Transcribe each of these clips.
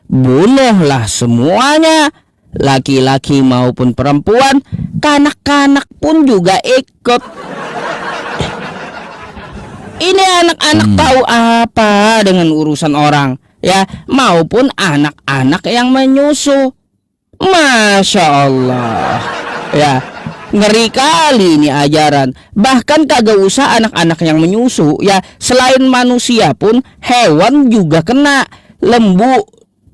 bunuhlah semuanya, laki-laki maupun perempuan, kanak-kanak pun juga ikut. Ini anak-anak tahu apa dengan urusan orang, ya, maupun anak-anak yang menyusu. Masya Allah, ya, ngeri kali ini ajaran. Bahkan kagak usah anak-anak yang menyusu, ya, selain manusia pun hewan juga kena. Lembu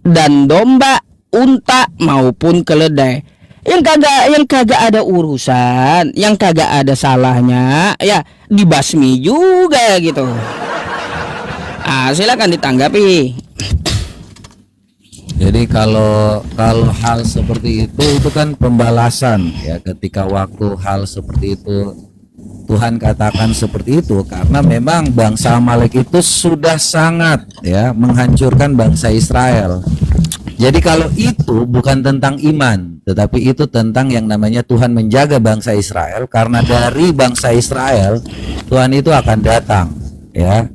dan domba, unta maupun keledai. Yang kagak ada urusan, yang kagak ada salahnya, ya dibasmi juga gitu. Silakan ditanggapi. Jadi kalau hal seperti itu kan pembalasan ya, ketika waktu hal seperti itu Tuhan katakan seperti itu karena memang bangsa Amalek itu sudah sangat ya menghancurkan bangsa Israel. Jadi kalau itu bukan tentang iman, tetapi itu tentang yang namanya Tuhan menjaga bangsa Israel, karena dari bangsa Israel Tuhan itu akan datang ya.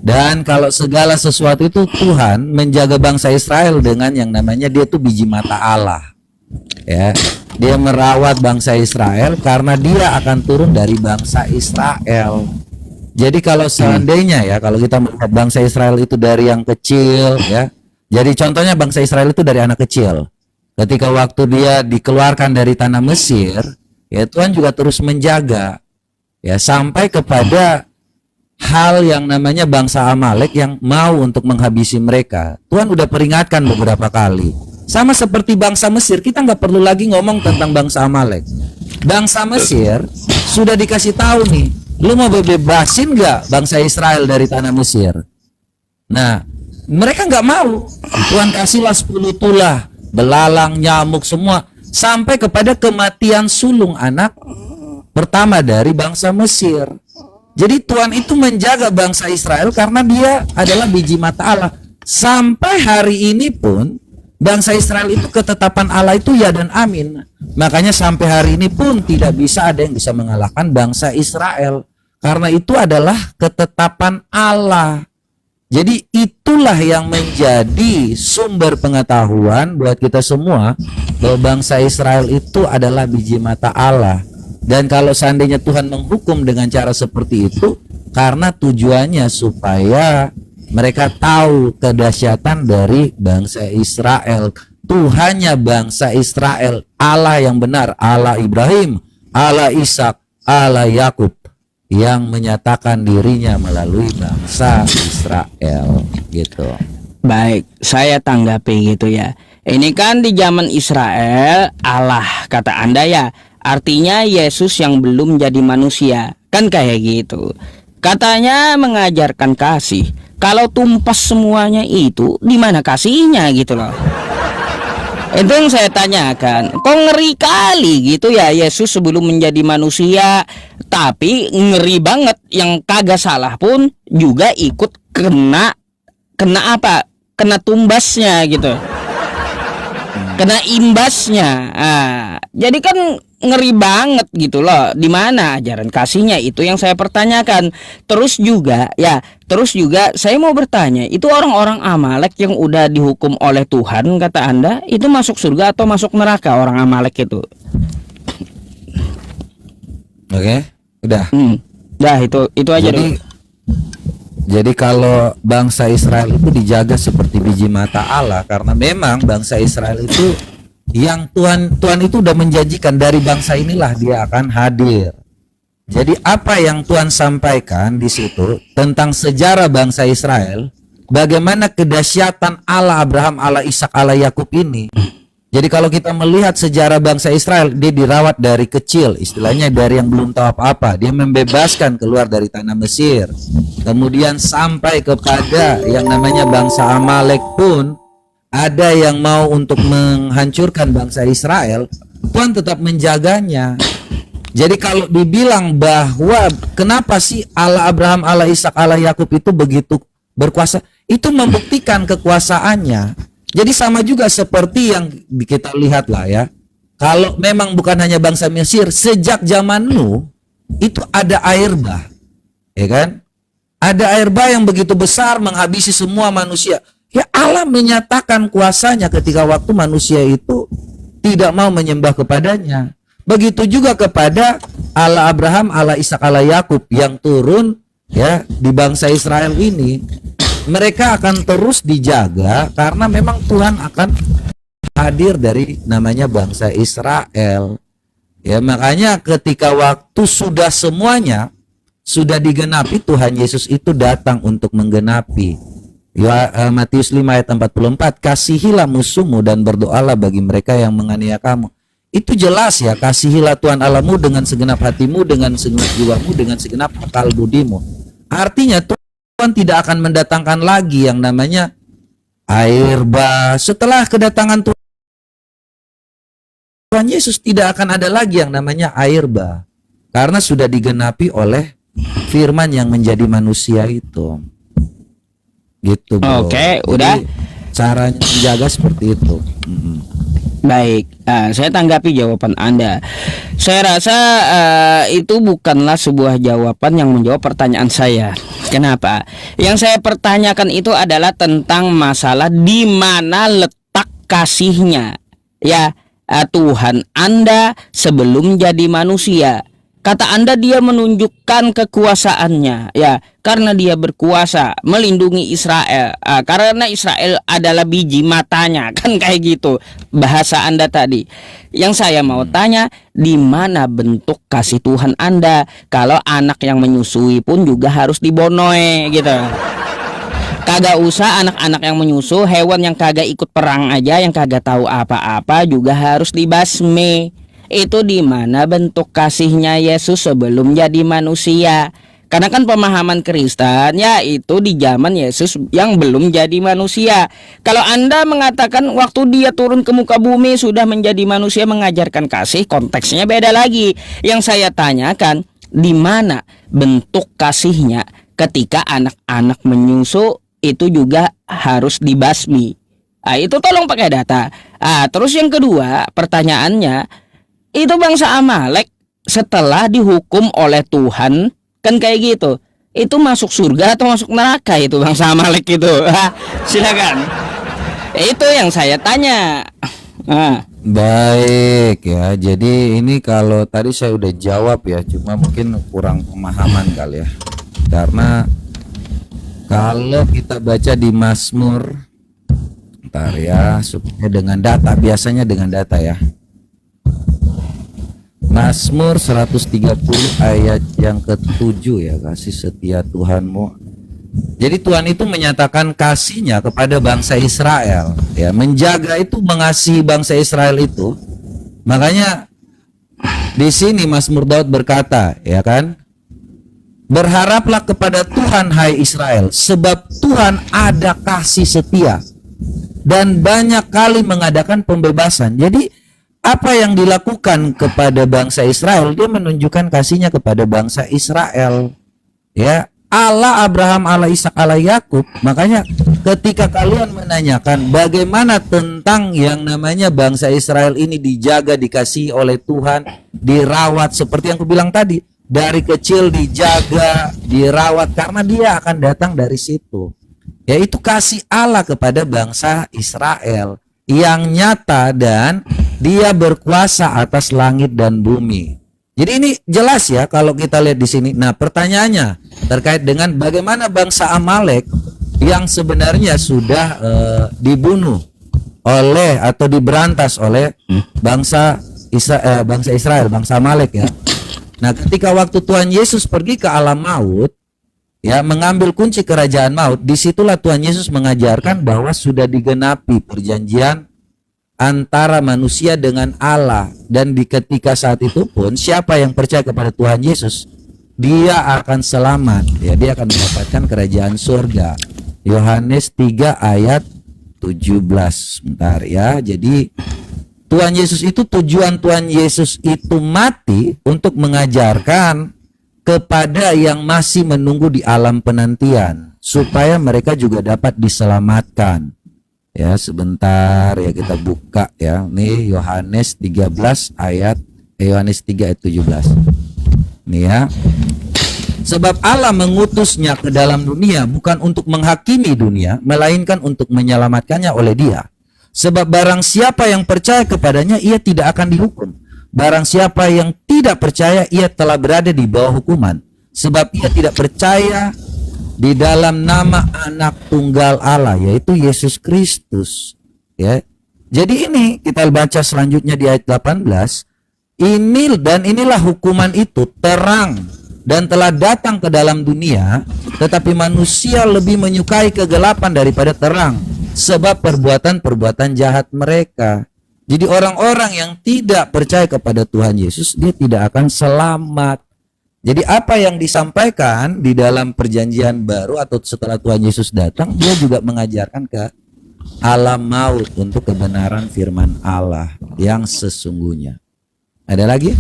Dan kalau segala sesuatu itu Tuhan menjaga bangsa Israel dengan yang namanya dia itu biji mata Allah. Ya, dia merawat bangsa Israel karena dia akan turun dari bangsa Israel. Jadi kalau seandainya ya, kalau kita melihat bangsa Israel itu dari yang kecil ya. Jadi contohnya bangsa Israel itu dari anak kecil. Ketika waktu dia dikeluarkan dari tanah Mesir, ya Tuhan juga terus menjaga ya sampai kepada hal yang namanya bangsa Amalek yang mau untuk menghabisi mereka. Tuhan udah peringatkan beberapa kali. Sama seperti bangsa Mesir, kita nggak perlu lagi ngomong tentang bangsa Amalek. Bangsa Mesir sudah dikasih tahu nih, lu mau bebasin nggak bangsa Israel dari tanah Mesir? Nah, mereka nggak mau. Tuhan kasihlah 10 tulah, belalang, nyamuk semua, sampai kepada kematian sulung anak pertama dari bangsa Mesir. Jadi Tuhan itu menjaga bangsa Israel karena dia adalah biji mata Allah. Sampai hari ini pun bangsa Israel itu ketetapan Allah itu ya dan amin. Makanya sampai hari ini pun tidak bisa ada yang bisa mengalahkan bangsa Israel. Karena itu adalah ketetapan Allah. Jadi itulah yang menjadi sumber pengetahuan buat kita semua bahwa bangsa Israel itu adalah biji mata Allah. Dan kalau seandainya Tuhan menghukum dengan cara seperti itu, karena tujuannya supaya mereka tahu kedahsyatan dari bangsa Israel. Tuhannya bangsa Israel, Allah yang benar, Allah Ibrahim, Allah Ishak, Allah Yakub, yang menyatakan dirinya melalui bangsa Israel gitu. Baik, saya tanggapi gitu ya. Ini kan di zaman Israel Allah kata Anda ya. Artinya Yesus yang belum jadi manusia. Kan kayak gitu. Katanya mengajarkan kasih. Kalau tumpas semuanya itu, di mana kasihnya gitu loh. Itu yang saya tanyakan. Kok ngeri kali gitu ya Yesus sebelum menjadi manusia. Tapi ngeri banget yang kagak salah pun juga ikut kena apa? Kena tumbasnya gitu. Kena imbasnya. Jadi kan ngeri banget gitu loh. Di mana ajaran kasihnya, itu yang saya pertanyakan. Terus juga saya mau bertanya, itu orang-orang Amalek yang udah dihukum oleh Tuhan kata Anda, itu masuk surga atau masuk neraka orang Amalek itu? Oke, udah. Dah itu aja dulu. Jadi kalau bangsa Israel itu dijaga seperti biji mata Allah, karena memang bangsa Israel itu yang Tuhan itu udah menjanjikan dari bangsa inilah dia akan hadir. Jadi apa yang Tuhan sampaikan di situ tentang sejarah bangsa Israel, bagaimana kedahsyatan Allah Abraham, Allah Ishak, Allah Yakub ini. Jadi kalau kita melihat sejarah bangsa Israel, dia dirawat dari kecil, istilahnya dari yang belum tahu apa-apa, dia membebaskan keluar dari tanah Mesir. Kemudian sampai kepada yang namanya bangsa Amalek pun ada yang mau untuk menghancurkan bangsa Israel, Tuhan tetap menjaganya. Jadi kalau dibilang bahwa kenapa sih Allah Abraham, Allah Ishak, Allah Yakub itu begitu berkuasa, itu membuktikan kekuasaannya. Jadi sama juga seperti yang kita lihat lah ya. Kalau memang bukan hanya bangsa Mesir, sejak zaman Nuh itu ada air bah, ya kan? Ada air bah yang begitu besar menghabisi semua manusia. Ya Allah menyatakan kuasanya ketika waktu manusia itu tidak mau menyembah kepadanya. Begitu juga kepada Allah Abraham, Allah Ishak, Allah Yakub yang turun ya di bangsa Israel ini. Mereka akan terus dijaga karena memang Tuhan akan hadir dari namanya bangsa Israel. Ya, makanya ketika waktu sudah semuanya sudah digenapi, Tuhan Yesus itu datang untuk menggenapi. Ya, Matius 5 ayat 44, kasihilah musuhmu dan berdoalah bagi mereka yang menganiaya kamu. Itu jelas ya, kasihilah Tuhan Allahmu dengan segenap hatimu, dengan segenap jiwamu, dengan segenap akal budimu. Artinya Tuhan tidak akan mendatangkan lagi yang namanya air bah. Setelah kedatangan Tuhan Yesus tidak akan ada lagi yang namanya air bah. Karena sudah digenapi oleh firman yang menjadi manusia itu. Gitu, bro. Oke, Jadi, udah. caranya menjaga seperti itu. Baik, saya tanggapi jawaban Anda. Saya rasa itu bukanlah sebuah jawaban yang menjawab pertanyaan saya. Kenapa? Yang saya pertanyakan itu adalah tentang masalah di mana letak kasihnya. Ya, Tuhan Anda sebelum jadi manusia. Kata Anda dia menunjukkan kekuasaannya, ya, karena dia berkuasa melindungi Israel, karena Israel adalah biji matanya, kan kayak gitu bahasa Anda tadi. Yang saya mau tanya, di mana bentuk kasih Tuhan Anda kalau anak yang menyusui pun juga harus dibonoe gitu. Kagak usah anak-anak yang menyusu, hewan yang kagak ikut perang aja, yang kagak tahu apa-apa juga harus dibasmi. Itu di mana bentuk kasihnya Yesus sebelum jadi manusia? Karena kan pemahaman Kristen ya itu di zaman Yesus yang belum jadi manusia. Kalau Anda mengatakan waktu dia turun ke muka bumi sudah menjadi manusia mengajarkan kasih, konteksnya beda lagi. Yang saya tanyakan, di mana bentuk kasihnya ketika anak-anak menyusu itu juga harus dibasmi? Itu tolong pakai data. Terus yang kedua pertanyaannya, itu bangsa Amalek setelah dihukum oleh Tuhan kan kayak gitu, itu masuk surga atau masuk neraka itu bangsa Amalek itu? Silakan. Itu yang saya tanya. Baik ya, jadi ini kalau tadi saya udah jawab ya, cuma mungkin kurang pemahaman kali ya. Karena kalau kita baca di Mazmur, ntar ya, supaya dengan data, biasanya dengan data ya. Mazmur 130 ayat yang ke-7 ya, kasih setia Tuhanmu. Jadi Tuhan itu menyatakan kasihnya kepada bangsa Israel ya, menjaga itu, mengasihi bangsa Israel itu. Makanya di sini Mazmur Daud berkata ya kan, berharaplah kepada Tuhan hai Israel, sebab Tuhan ada kasih setia dan banyak kali mengadakan pembebasan. Jadi apa yang dilakukan kepada bangsa Israel, dia menunjukkan kasihnya kepada bangsa Israel. Ya, Allah Abraham, Allah Ishak, Allah Yakub. Makanya ketika kalian menanyakan bagaimana tentang yang namanya bangsa Israel ini dijaga, dikasihi oleh Tuhan, dirawat seperti yang aku bilang tadi, dari kecil dijaga, dirawat karena dia akan datang dari situ. Yaitu kasih Allah kepada bangsa Israel yang nyata dan dia berkuasa atas langit dan bumi. Jadi ini jelas ya kalau kita lihat di sini. Nah, pertanyaannya terkait dengan bagaimana bangsa Amalek yang sebenarnya sudah dibunuh oleh atau diberantas oleh bangsa Israel, bangsa Amalek ya. Nah, ketika waktu Tuhan Yesus pergi ke alam maut, ya, mengambil kunci kerajaan maut, disitulah Tuhan Yesus mengajarkan bahwa sudah digenapi perjanjian antara manusia dengan Allah, dan di ketika saat itu pun siapa yang percaya kepada Tuhan Yesus dia akan selamat ya, dia akan mendapatkan kerajaan surga. Yohanes 3 ayat 17. Bentar ya. Jadi Tuhan Yesus itu, tujuan Tuhan Yesus itu mati untuk mengajarkan kepada yang masih menunggu di alam penantian supaya mereka juga dapat diselamatkan. Ya, sebentar ya, kita buka ya. Nih Yohanes 13 ayat Yohanes 3 ayat 17. Nih ya. Sebab Allah mengutusnya ke dalam dunia bukan untuk menghakimi dunia, melainkan untuk menyelamatkannya oleh Dia. Sebab barang siapa yang percaya kepadanya, ia tidak akan dihukum. Barang siapa yang tidak percaya, ia telah berada di bawah hukuman. Sebab ia tidak percaya di dalam nama Anak Tunggal Allah, yaitu Yesus Kristus. Ya. Jadi ini kita baca selanjutnya di ayat 18. Inilah hukuman itu terang dan telah datang ke dalam dunia, tetapi manusia lebih menyukai kegelapan daripada terang, sebab perbuatan-perbuatan jahat mereka. Jadi orang-orang yang tidak percaya kepada Tuhan Yesus, dia tidak akan selamat. Jadi apa yang disampaikan di dalam perjanjian baru atau setelah Tuhan Yesus datang, dia juga mengajarkan ke alam maut untuk kebenaran firman Allah yang sesungguhnya. Ada lagi?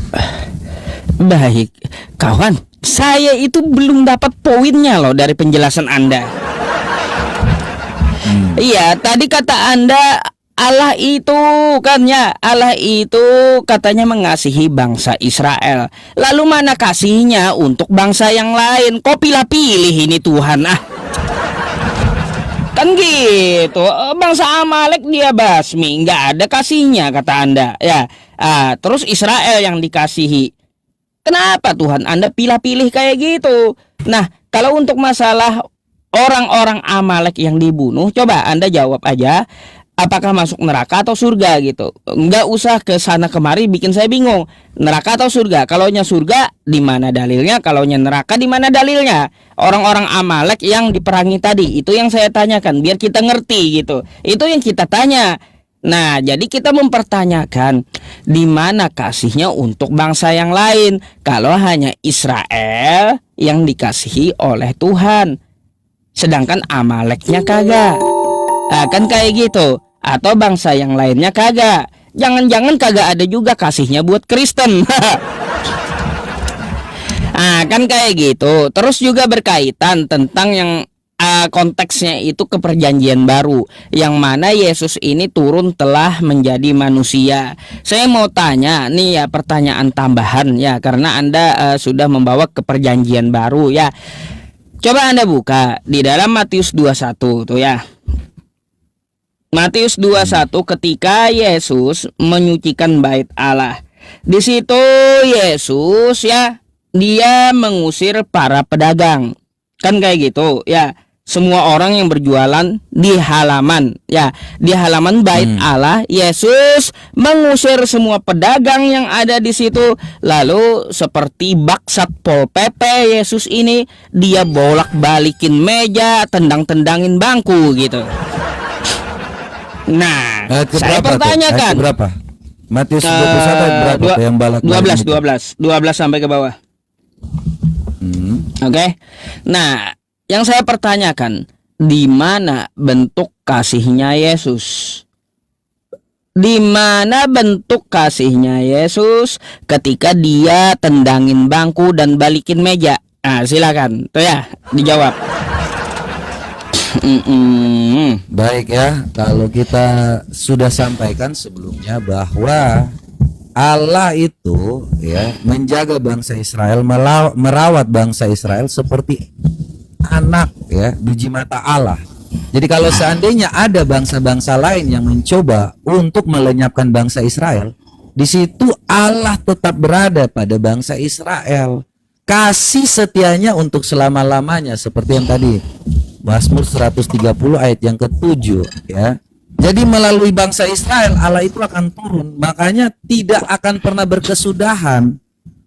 Baik, kawan, saya itu belum dapat poinnya loh dari penjelasan Anda. Iya, tadi kata Anda Allah itu kan ya, Allah itu katanya mengasihi bangsa Israel. Lalu mana kasihnya untuk bangsa yang lain? Kok pilih-pilih ini Tuhan? Kan gitu, bangsa Amalek dia basmi, nggak ada kasihnya kata Anda ya. Terus Israel yang dikasihi. Kenapa Tuhan Anda pilih-pilih kayak gitu? Nah, kalau untuk masalah orang-orang Amalek yang dibunuh, coba Anda jawab aja, apakah masuk neraka atau surga gitu. Nggak usah ke sana kemari bikin saya bingung. Neraka atau surga? Kalaunya surga, di mana dalilnya? Kalaunya neraka, di mana dalilnya? Orang-orang Amalek yang diperangi tadi, itu yang saya tanyakan biar kita ngerti gitu. Itu yang kita tanya. Nah, jadi kita mempertanyakan di mana kasihnya untuk bangsa yang lain kalau hanya Israel yang dikasihi oleh Tuhan, sedangkan Amaleknya kagak. Kan kayak gitu. Atau bangsa yang lainnya kagak. Jangan-jangan kagak ada juga kasihnya buat Kristen. Kan kayak gitu. Terus juga berkaitan tentang yang konteksnya itu ke perjanjian baru, yang mana Yesus ini turun telah menjadi manusia. Saya mau tanya nih ya, pertanyaan tambahan ya, karena Anda sudah membawa ke perjanjian baru ya. Coba Anda buka di dalam Matius 21 tuh ya. Matius 21 ketika Yesus menyucikan bait Allah. Di situ Yesus ya, dia mengusir para pedagang. Kan kayak gitu ya. Semua orang yang berjualan di halaman ya, di halaman bait Allah, Yesus mengusir semua pedagang yang ada di situ. Lalu seperti bak Satpol PP, Yesus ini dia bolak-balikin meja, tendang-tendangin bangku gitu. Nah, saya pertanyakan berapa? Matius 21 ayat berapa tuh yang balak 12 sampai ke bawah. Oke. Nah, yang saya pertanyakan, di mana bentuk kasihnya Yesus? Di mana bentuk kasihnya Yesus ketika dia tendangin bangku dan balikin meja? Silakan, tuh ya, dijawab. Baik ya, kalau kita sudah sampaikan sebelumnya bahwa Allah itu ya menjaga bangsa Israel, merawat bangsa Israel seperti anak ya, biji mata Allah. Jadi kalau seandainya ada bangsa-bangsa lain yang mencoba untuk melenyapkan bangsa Israel, di situ Allah tetap berada pada bangsa Israel. Kasih setianya untuk selama-lamanya, seperti yang tadi Mazmur 130 ayat yang ke-7 ya. Jadi melalui bangsa Israel Allah itu akan turun, makanya tidak akan pernah berkesudahan.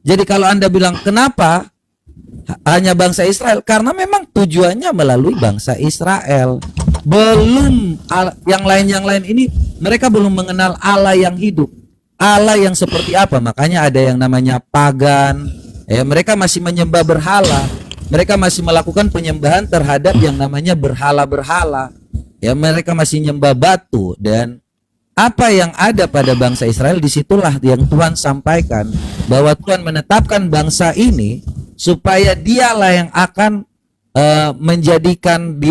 Jadi kalau Anda bilang kenapa hanya bangsa Israel, karena memang tujuannya melalui bangsa Israel. Belum yang lain ini mereka belum mengenal Allah yang hidup, Allah yang seperti apa. Makanya ada yang namanya pagan ya, mereka masih menyembah berhala, mereka masih melakukan penyembahan terhadap yang namanya berhala-berhala ya, mereka masih nyembah batu. Dan apa yang ada pada bangsa Israel, disitulah yang Tuhan sampaikan bahwa Tuhan menetapkan bangsa ini supaya dialah yang akan menjadikan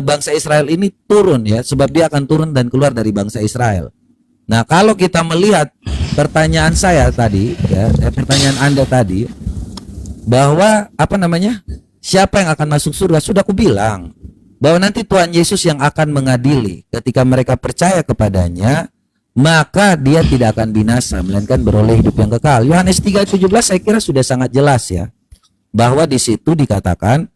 bangsa Israel ini turun ya, sebab dia akan turun dan keluar dari bangsa Israel. Nah, kalau kita melihat pertanyaan saya tadi ya, pertanyaan Anda tadi, bahwa apa namanya? Siapa yang akan masuk surga? Sudah aku bilang bahwa nanti Tuhan Yesus yang akan mengadili. Ketika mereka percaya kepadanya, maka dia tidak akan binasa, melainkan beroleh hidup yang kekal. Yohanes 3:17 saya kira sudah sangat jelas ya, bahwa di situ dikatakan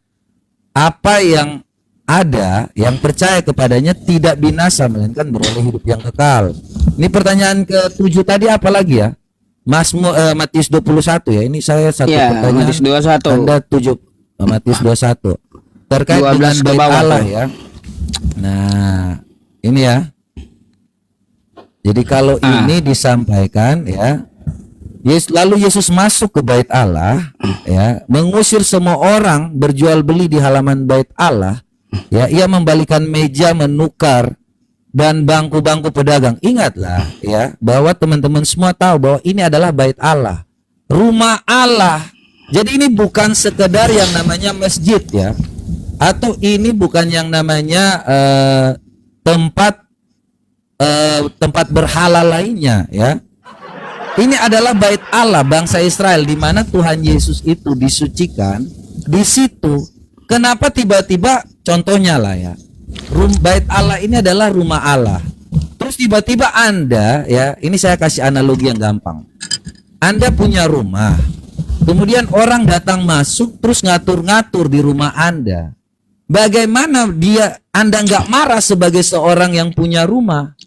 apa yang ada, yang percaya kepadanya tidak binasa, melainkan beroleh hidup yang kekal. Ini pertanyaan ke-7 tadi apa lagi ya? Matius 21 ya. Ini saya satu Ya, pertanyaan. Matius 21. Anda 7 Matius 21 terkait 12 dengan ke bait bawah Allah tuh. ya. Nah, ini ya. Jadi kalau ini disampaikan ya, lalu Yesus masuk ke bait Allah ya, mengusir semua orang berjual beli di halaman bait Allah ya, ia membalikan meja menukar dan bangku-bangku pedagang. Ingatlah ya, bahwa teman-teman semua tahu bahwa ini adalah bait Allah, rumah Allah. Jadi ini bukan sekedar yang namanya masjid ya, atau ini bukan yang namanya tempat berhala lainnya ya. Ini adalah bait Allah bangsa Israel, di mana Tuhan Yesus itu disucikan di situ. Kenapa tiba-tiba, contohnya lah ya, bait Allah ini adalah rumah Allah. Terus tiba-tiba Anda ya, ini saya kasih analogi yang gampang. Anda punya rumah, kemudian orang datang masuk terus ngatur-ngatur di rumah Anda. Bagaimana Anda nggak marah sebagai seorang yang punya rumah?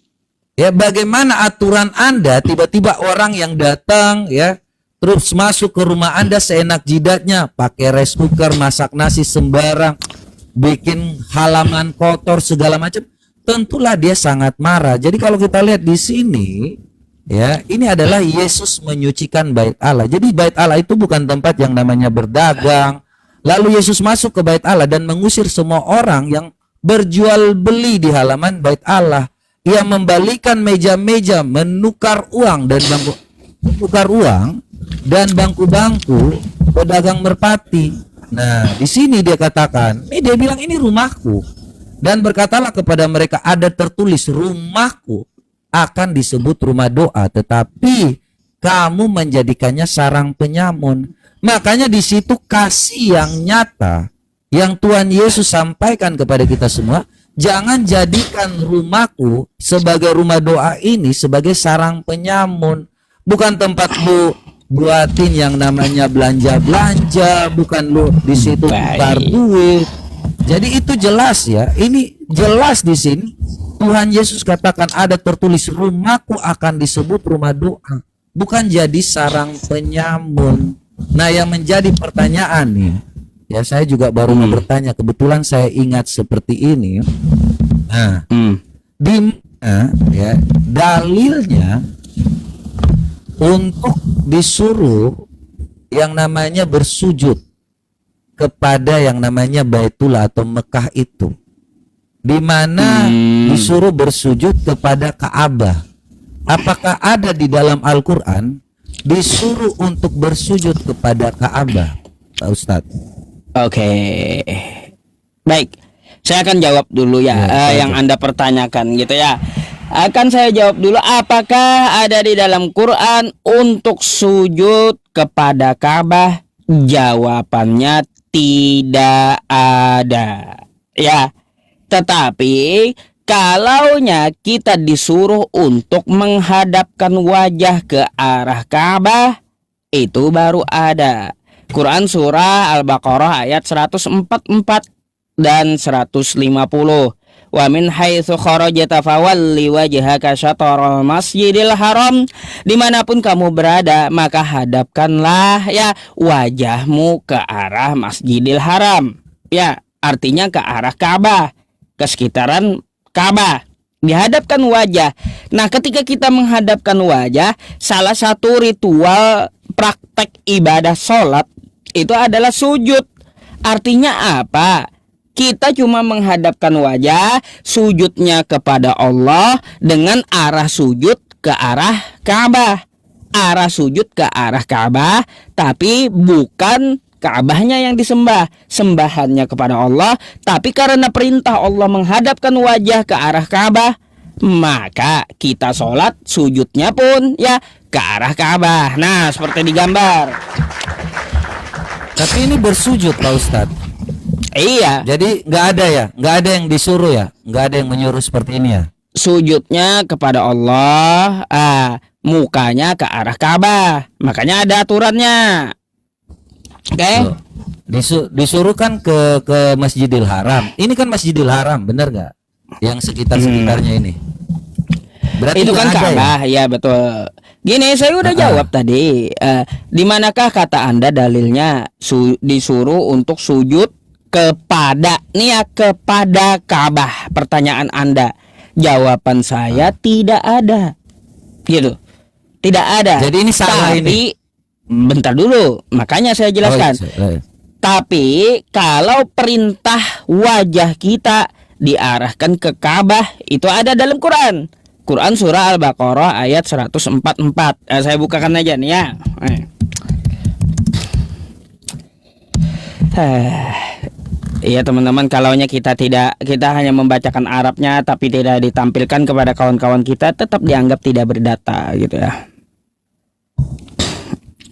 Ya, bagaimana aturan Anda tiba-tiba orang yang datang ya terus masuk ke rumah Anda seenak jidatnya, pakai rice cooker, masak nasi sembarang, bikin halaman kotor segala macam, tentulah dia sangat marah. Jadi kalau kita lihat di sini ya, ini adalah Yesus menyucikan bait Allah. Jadi bait Allah itu bukan tempat yang namanya berdagang. Lalu Yesus masuk ke bait Allah dan mengusir semua orang yang berjual beli di halaman bait Allah. Ia membalikan meja-meja, menukar uang dan bangku-bangku pedagang merpati. Nah, di sini dia katakan, dia bilang ini rumahku. Dan berkatalah kepada mereka, ada tertulis rumahku akan disebut rumah doa, tetapi kamu menjadikannya sarang penyamun. Makanya di situ kasih yang nyata yang Tuhan Yesus sampaikan kepada kita semua. Jangan jadikan rumahku sebagai rumah doa ini sebagai sarang penyamun. Bukan tempat lu buatin yang namanya belanja-belanja, bukan lu di situ tukar duit. Jadi itu jelas ya. Ini jelas di sini Tuhan Yesus katakan ada tertulis rumahku akan disebut rumah doa, bukan jadi sarang penyamun. Nah, yang menjadi pertanyaan nih, ya saya juga baru mau bertanya, kebetulan saya ingat seperti ini. Nah, di mana ya dalilnya untuk disuruh yang namanya bersujud kepada yang namanya Baitullah atau Mekah itu? Di mana disuruh bersujud kepada Ka'bah? Apakah ada di dalam Al-Qur'an disuruh untuk bersujud kepada Ka'bah, Pak Ustadz? Oke. Baik. Saya akan jawab dulu ya, yang Anda pertanyakan gitu ya. Akan saya jawab dulu, apakah ada di dalam Quran untuk sujud kepada Ka'bah? Jawabannya tidak ada. Ya. Tetapi kalaunya kita disuruh untuk menghadapkan wajah ke arah Ka'bah, itu baru ada. Quran surah Al-Baqarah ayat 144 dan 150. Wa min haitsu kharajta fawalli wajhaka syatral masjidil haram. Dimanapun kamu berada, maka hadapkanlah ya wajahmu ke arah Masjidil Haram. Ya, artinya ke arah Ka'bah, ke sekitaran Ka'bah. Dihadapkan wajah. Nah, ketika kita menghadapkan wajah, salah satu ritual praktek ibadah sholat itu adalah sujud. Artinya apa? Kita cuma menghadapkan wajah, sujudnya kepada Allah dengan arah sujud ke arah Ka'bah. Arah sujud ke arah Ka'bah, tapi bukan Ka'bahnya yang disembah, sembahannya kepada Allah. Tapi karena perintah Allah menghadapkan wajah ke arah Ka'bah, maka kita sholat sujudnya pun ya ke arah Ka'bah. Nah, seperti digambar. Tapi ini bersujud Pak Ustadz. Iya, Jadi nggak ada ya, nggak ada yang disuruh ya, nggak ada yang menyuruh seperti ini ya. sujudnya kepada Allah, mukanya ke arah Ka'bah. Makanya ada aturannya. Oke? Loh, disuruh kan ke Masjidil Haram. Ini kan Masjidil Haram, bener nggak? Yang sekitarnya ini. Berarti Itu kan nggak ada ya? Ka'bah, ya betul. Gini, saya udah jawab tadi. Di manakah kata Anda dalilnya disuruh untuk sujud kepada nih ya, kepada Ka'bah? Pertanyaan Anda. Jawaban saya tidak ada. Gitu. Tidak ada. Jadi ini salah ini. Bentar dulu, makanya saya jelaskan. Oh, iya. Tapi kalau perintah wajah kita diarahkan ke Ka'bah, itu ada dalam Quran. Quran surah Al-Baqarah ayat 144. Saya bukakan aja nih ya. Iya teman-teman, kalaunya kita hanya membacakan Arabnya tapi tidak ditampilkan kepada kawan-kawan kita, tetap dianggap tidak berdata gitu ya.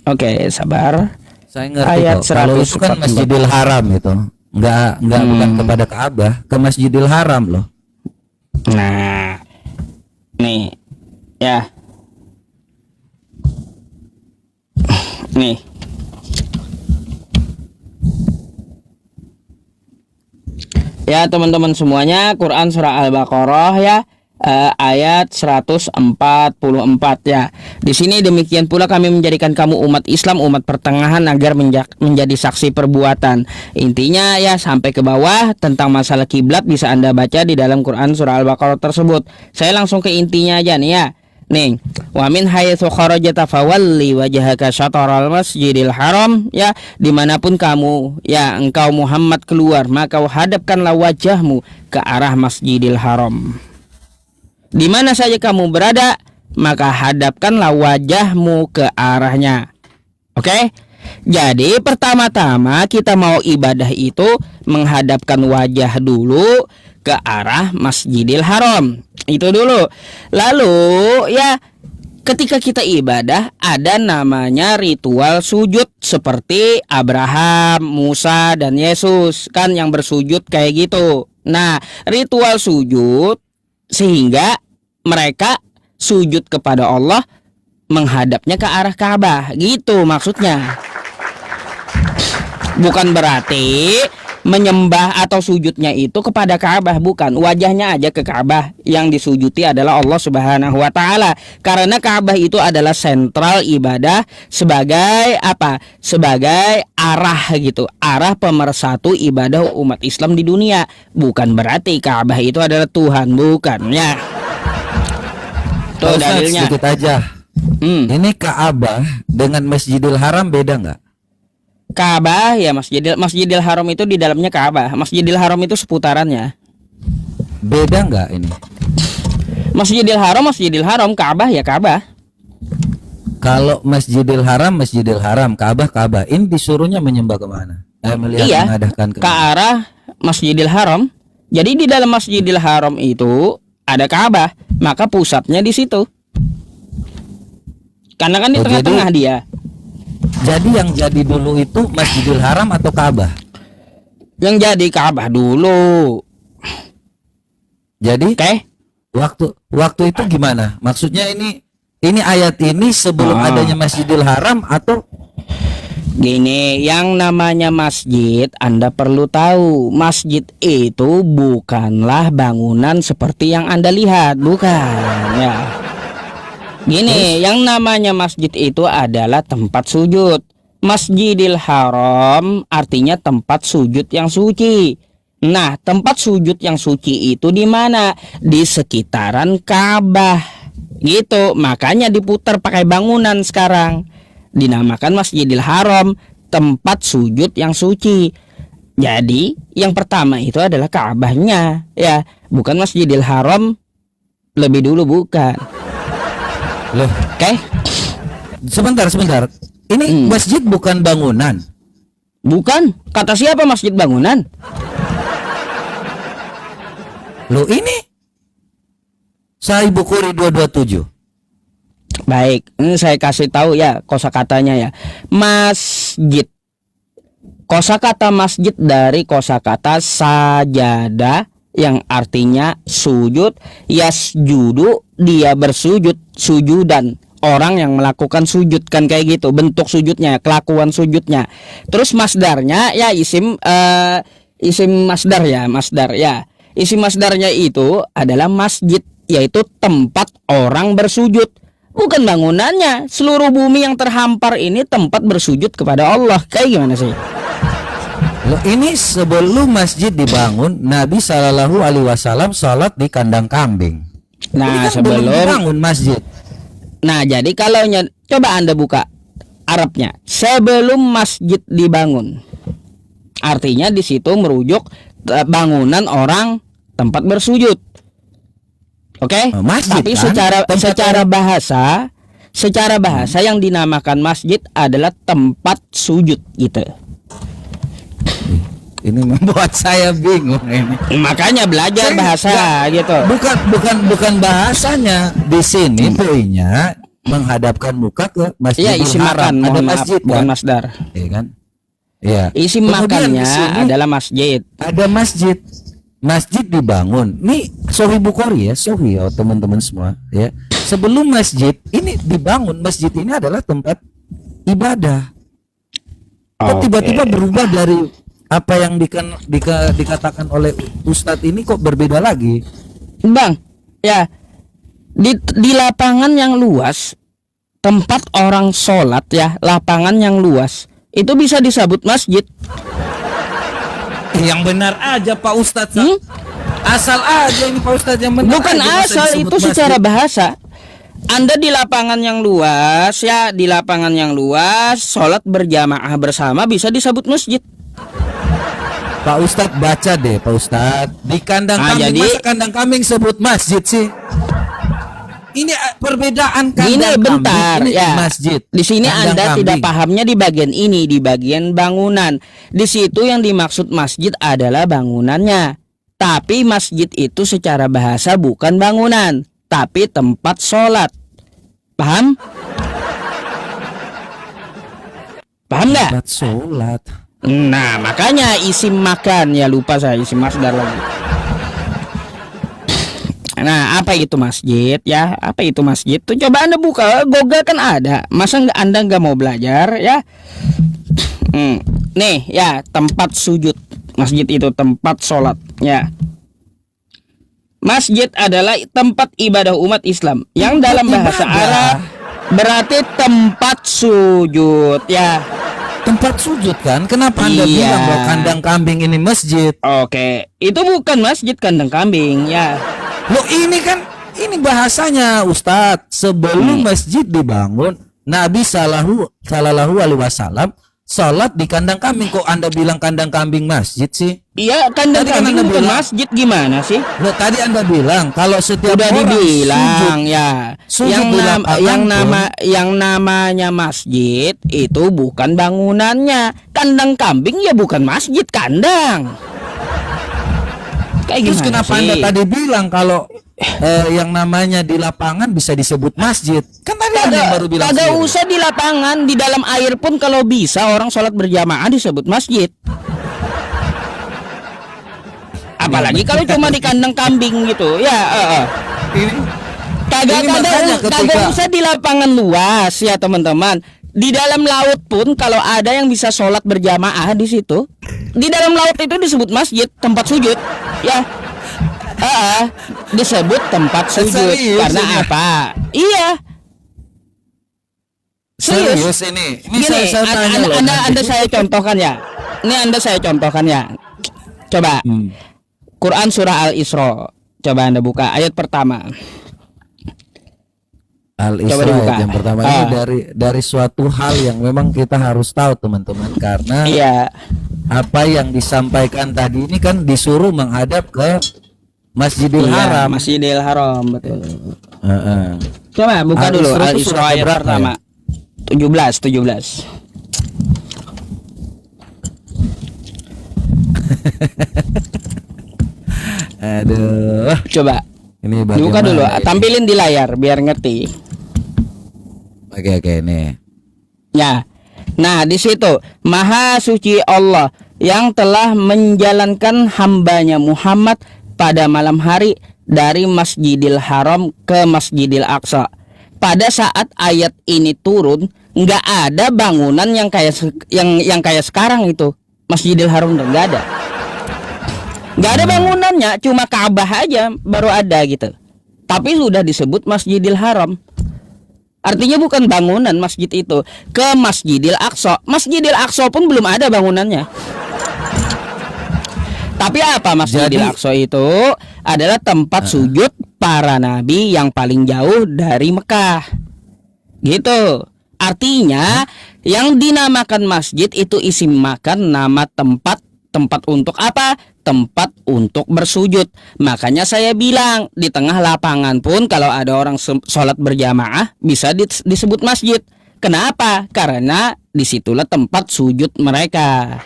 Oke, sabar. Saya ngerti Ayat kok. Kalau itu kan 144. Masjidil Haram itu. Enggak bukan kepada Ka'bah, ke Masjidil Haram loh. Nah, nih, ya, nih. Ya teman-teman semuanya, Quran surah Al-Baqarah ya, ayat 144 ya. Di sini demikian pula kami menjadikan kamu umat Islam, umat pertengahan agar menjadi saksi perbuatan. Intinya ya sampai ke bawah tentang masalah kiblat bisa Anda baca di dalam Quran surah Al-Baqarah tersebut. Saya langsung ke intinya aja nih ya. Nih, wa min haitsu kharajta fawalli wajhaka syatral masjidil haram ya, dimanapun kamu ya engkau Muhammad keluar maka hadapkanlah wajahmu ke arah Masjidil Haram. Di mana saja kamu berada maka hadapkanlah wajahmu ke arahnya. Oke? Jadi pertama-tama kita mau ibadah itu menghadapkan wajah dulu ke arah Masjidil Haram. Itu dulu. Lalu ya ketika kita ibadah ada namanya ritual sujud seperti Abraham, Musa dan Yesus kan yang bersujud kayak gitu. Nah, ritual sujud sehingga mereka sujud kepada Allah menghadapnya ke arah Ka'bah gitu maksudnya. Bukan berarti menyembah atau sujudnya itu kepada Ka'bah, bukan. Wajahnya aja ke Ka'bah, yang disujuti adalah Allah Subhanahu wa taala. Karena Ka'bah itu adalah sentral ibadah sebagai apa? Sebagai arah gitu, arah pemersatu ibadah umat Islam di dunia. Bukan berarti Ka'bah itu adalah Tuhan, bukan ya. Tuh Ustaz, dalilnya. sedikit aja. Ini Ka'bah dengan Masjidil Haram beda nggak? Ka'bah ya Masjidil Haram itu di dalamnya Ka'bah. Masjidil Haram itu seputarannya. Beda nggak ini? Masjidil Haram, Ka'bah ya Ka'bah. Kalau Masjidil Haram, Ka'bah. Ini disuruhnya menyembah kemana? Melihat Iya, mengadahkan ke arah Masjidil Haram. Jadi di dalam Masjidil Haram itu ada Ka'bah, maka pusatnya di situ. Karena kan di Oh, tengah-tengah dia. Jadi yang jadi dulu itu Masjidil Haram atau Ka'bah? Yang jadi Ka'bah dulu. Jadi Oke? waktu itu gimana? Maksudnya ini ayat ini sebelum adanya Masjidil Haram atau Gini, yang namanya masjid, Anda perlu tahu, masjid itu bukanlah bangunan seperti yang Anda lihat, bukan ya. Gini, yang namanya masjid itu adalah tempat sujud. Masjidil Haram artinya tempat sujud yang suci. Nah, tempat sujud yang suci itu di mana? Di sekitaran Ka'bah. Gitu, makanya diputar pakai bangunan sekarang. Dinamakan Masjidil Haram, tempat sujud yang suci. Jadi, yang pertama itu adalah Ka'bahnya, ya, bukan Masjidil Haram lebih dulu, bukan. loh? Oke? Sebentar. Ini masjid bukan bangunan. Bukan. Kata siapa masjid bangunan? Loh ini Sahih Bukhari 227. Baik, ini saya kasih tahu ya kosakatanya ya. Masjid. Kosakata masjid dari kosakata sajada yang artinya sujud, yasjudu dia bersujud, sujudan orang yang melakukan sujud, kan kayak gitu bentuk sujudnya, kelakuan sujudnya. Terus masdarnya ya isim masdar ya, isim masdarnya itu adalah masjid, yaitu tempat orang bersujud, bukan bangunannya. Seluruh bumi yang terhampar ini tempat bersujud kepada Allah. Kayak gimana sih? Loh, ini sebelum masjid dibangun, Nabi Shallallahu Alaihi Wasallam sholat di kandang kambing. Nah, Ini kan belum dibangun masjid. Nah, jadi kalau coba Anda buka Arabnya, sebelum masjid dibangun. Artinya di situ merujuk bangunan orang tempat bersujud. Oke? Masjid, Tapi kan? secara bahasa yang dinamakan masjid adalah tempat sujud gitu. Ini membuat saya bingung ini. Makanya belajar bahasa gitu. Bukan bahasanya. Di sini poinnya menghadapkan muka ke Iya, Masjidil isim Haram. makan, Ada mohon maaf, masjid bukan kan? masdar. Iya kan? Iya. Isim Kemudian makannya di sini adalah masjid. ada masjid. Masjid dibangun. Nih Sahih Bukhari ya, Sahih ya teman-teman semua ya. Sebelum masjid ini dibangun, masjid ini adalah tempat ibadah. Kok tiba-tiba berubah dari apa yang dikatakan oleh Ustadz ini kok berbeda lagi? Bang, ya di lapangan yang luas, tempat orang sholat ya, lapangan yang luas itu bisa disebut masjid. Yang benar aja Pak Ustadz. Asal aja ini Pak Ustadz yang benar. Bukan aja, asal, disebut itu masjid. secara bahasa. Anda di lapangan yang luas ya, di lapangan yang luas sholat berjamaah bersama bisa disebut masjid. Pak Ustadz baca deh Pak Ustadz. Di kandang kambing, jadi, masa kandang kambing sebut masjid sih? Ini perbedaan kandang ini bentar kambing, ini ya. masjid. Di sini Kandang Anda kambing. tidak pahamnya di bagian ini, di bagian bangunan. Di situ yang dimaksud masjid adalah bangunannya. Tapi masjid itu secara bahasa bukan bangunan, tapi tempat sholat. Paham? Paham nggak? Tempat sholat. Nah, makanya isim makan ya, lupa saya isim masdar lagi. Nah, apa itu masjid ya? Apa itu masjid? Tuh coba Anda buka Google kan ada. Masa Anda nggak mau belajar ya? Nih ya, tempat sujud. Masjid itu tempat sholat ya. Masjid adalah tempat ibadah umat Islam yang dalam bahasa Arab berarti tempat sujud ya. Tempat sujud kan? Kenapa Anda Iya. bilang bahwa kandang kambing ini masjid? Oke, itu bukan masjid kandang kambing ya. Loh ini kan ini bahasanya Ustadz. Sebelum masjid dibangun, Nabi Shallallahu Alaihi Wasallam sholat di kandang kambing. Kok Anda bilang kandang kambing masjid sih? Iya, kandang Tadi kan kambing Anda bukan bilang- masjid, gimana sih? Loh tadi Anda bilang kalau setiap Udah orang dibilang sujud, ya. sujud Yang di lapangan yang namanya masjid itu bukan bangunannya. Kandang kambing ya bukan masjid, kandang. Kayak terus gimana kenapa sih? Anda tadi bilang kalau yang namanya di lapangan bisa disebut masjid? Kan tadi Anda yang baru bilang Kagak sendiri. usah di lapangan, di dalam air pun kalau bisa orang sholat berjamaah disebut masjid. Apalagi kalau cuma di kandang kambing gitu ya. Ini Kagak makanya ketika- usah di lapangan luas ya teman-teman. Di dalam laut pun kalau ada yang bisa sholat berjamaah di situ, di dalam laut itu disebut masjid, tempat sujud ya. Disebut tempat sujud. Serius Karena ini? apa? Iya. serius ini. Ini Gini, saya tanya loh. anda saya contohkan ya. Ini Anda saya contohkan ya. Coba Quran surah Al-Isra. Coba Anda buka ayat pertama. Al-Isra Coba dibuka. yang pertama ini dari suatu hal yang memang kita harus tahu teman-teman, karena Iya. apa yang disampaikan tadi ini kan disuruh menghadap ke Masjidil Iya, Haram. Masjidil Haram, betul. Heeh. Coba buka dulu Al-Isra itu Al-Isra surat ayat keberapa pertama. 17. Aduh, Coba ini dibuka bagaimana dulu, ini? tampilin di layar biar ngerti. Oke nih. Ya. Nah, di situ Maha suci Allah yang telah menjalankan hambanya Muhammad pada malam hari dari Masjidil Haram ke Masjidil Aqsa. Pada saat ayat ini turun, nggak ada bangunan yang kayak sekarang itu. Masjidil Haram tuh nggak ada. Nggak ada bangunannya, cuma Ka'bah aja baru ada gitu. Tapi sudah disebut Masjidil Haram. Artinya bukan bangunan masjid itu, ke Masjidil Aqsa. Masjidil Aqsa pun belum ada bangunannya. Tapi apa Masjidil Aqsa itu? Adalah tempat sujud para nabi yang paling jauh dari Mekah. Gitu. Artinya yang dinamakan masjid itu isim makan nama tempat. Tempat untuk apa? Tempat untuk bersujud. Makanya saya bilang di tengah lapangan pun kalau ada orang sholat berjamaah bisa disebut masjid. Kenapa? Karena disitulah tempat sujud mereka.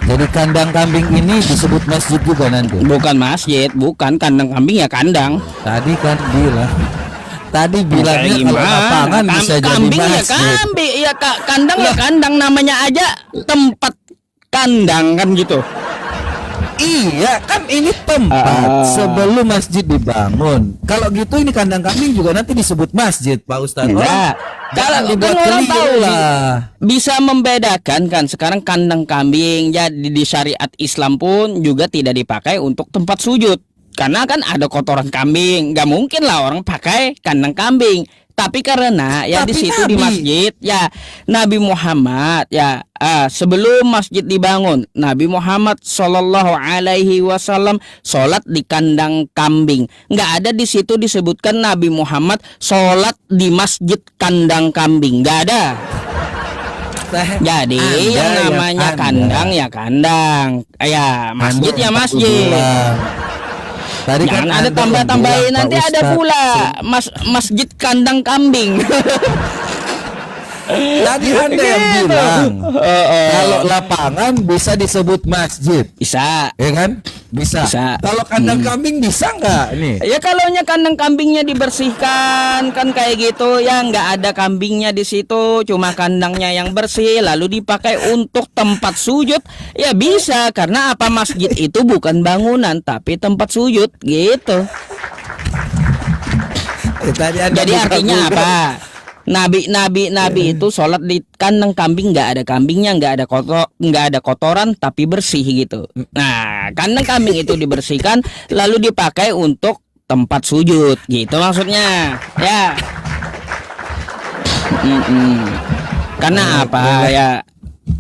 Jadi kandang kambing ini disebut masjid juga nanti? Bukan masjid, bukan kandang kambing ya kandang. Tadi kan bilang. Tadi bilangnya kalau lapangan bisa jadi kambing masjid. Ya kambing, ya kandang ya kandang, namanya aja tempat kandang kan gitu. Iya kan ini tempat sebelum masjid dibangun. Kalau gitu ini kandang kambing juga nanti disebut masjid Pak Ustadz. Nah, kalau kan orang tahu lah, bisa membedakan kan. Sekarang kandang kambing jadi di syariat Islam pun juga tidak dipakai untuk tempat sujud. Karena kan ada kotoran kambing, nggak mungkin lah orang pakai kandang kambing. Tapi karena ya di situ di masjid ya Nabi Muhammad ya sebelum masjid dibangun Nabi Muhammad Shallallahu Alaihi Wasallam sholat di kandang kambing. Nggak ada di situ disebutkan Nabi Muhammad sholat di masjid kandang kambing, nggak ada. Jadi yang namanya kandang ya kandang, ya masjid ya masjid. Tadi kan ada tambah-tambahin nanti ada pula masjid kandang kambing. Tadi Anda yang bilang kalau lapangan bisa disebut masjid. Bisa. Ya kan? Bisa. Kalau kandang kambing bisa nggak nih? Ya kalaunya kandang kambingnya dibersihkan kan kayak gitu ya, nggak ada kambingnya di situ, cuma kandangnya yang bersih lalu dipakai untuk tempat sujud ya bisa, karena apa, masjid itu bukan bangunan tapi tempat sujud gitu. Jadi artinya apa? Nabi itu sholat di kandang kambing, nggak ada kambingnya, nggak ada kotoran tapi bersih gitu. Nah, kandang kambing itu dibersihkan lalu dipakai untuk tempat sujud gitu maksudnya ya. Karena apa ya?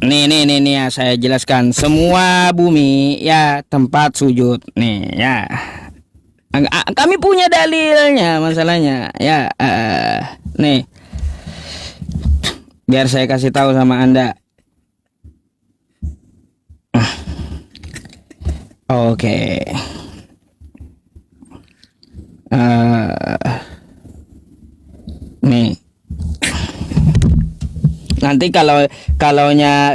Nih ya saya jelaskan, semua bumi ya tempat sujud nih ya. Kami punya dalilnya masalahnya ya. Nih biar saya kasih tahu sama Anda. Oke. Nih. Nanti kalaunya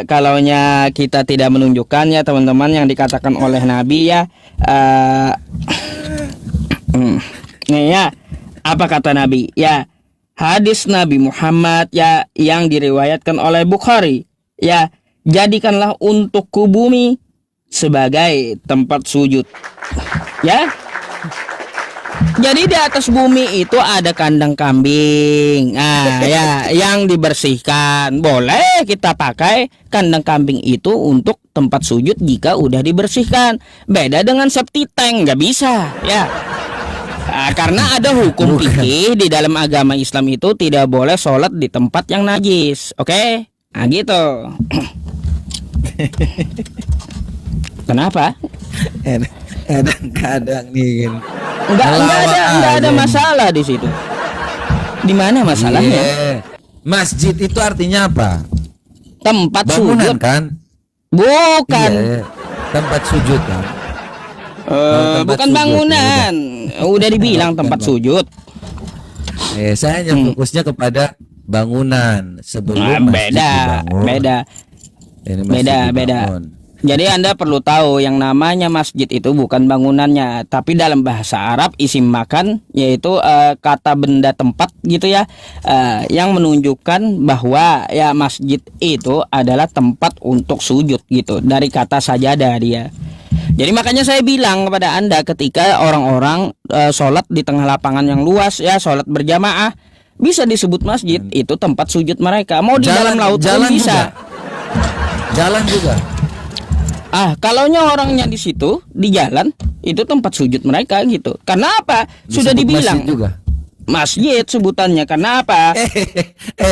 kita tidak menunjukkannya teman-teman yang dikatakan oleh Nabi ya. Nih ya. Apa kata Nabi? Ya. Hadis Nabi Muhammad ya yang diriwayatkan oleh Bukhari ya, jadikanlah untukku bumi sebagai tempat sujud ya. Jadi di atas bumi itu ada kandang kambing ya yang dibersihkan. Boleh kita pakai kandang kambing itu untuk tempat sujud jika udah dibersihkan. Beda dengan septic tank, nggak bisa ya. Karena ada hukum fikih di dalam agama Islam itu tidak boleh sholat di tempat yang najis, oke? Nah gitu. Kenapa? Kadang-kadang nih. Enggak ada masalah di situ. Di mana masalahnya? Masjid itu artinya apa? Tempat bangunan sujud kan? Bukan. Tempat sujud kan? Bukan bangunan. Udah dibilang tempat sujud. Saya hanya fokusnya kepada bangunan sebelum beda. Jadi Anda perlu tahu yang namanya masjid itu bukan bangunannya, tapi dalam bahasa Arab isim makan, yaitu kata benda tempat gitu ya, yang menunjukkan bahwa ya masjid itu adalah tempat untuk sujud gitu, dari kata sajadah dia. Jadi makanya saya bilang kepada Anda ketika orang-orang sholat di tengah lapangan yang luas ya, sholat berjamaah, bisa disebut masjid, itu tempat sujud mereka. Mau di dalam laut pun bisa. Jalan juga. Kalaunya orangnya di situ di jalan, itu tempat sujud mereka gitu. Karena apa? Sudah Disebut dibilang masjid juga. masjid sebutannya. Karena apa?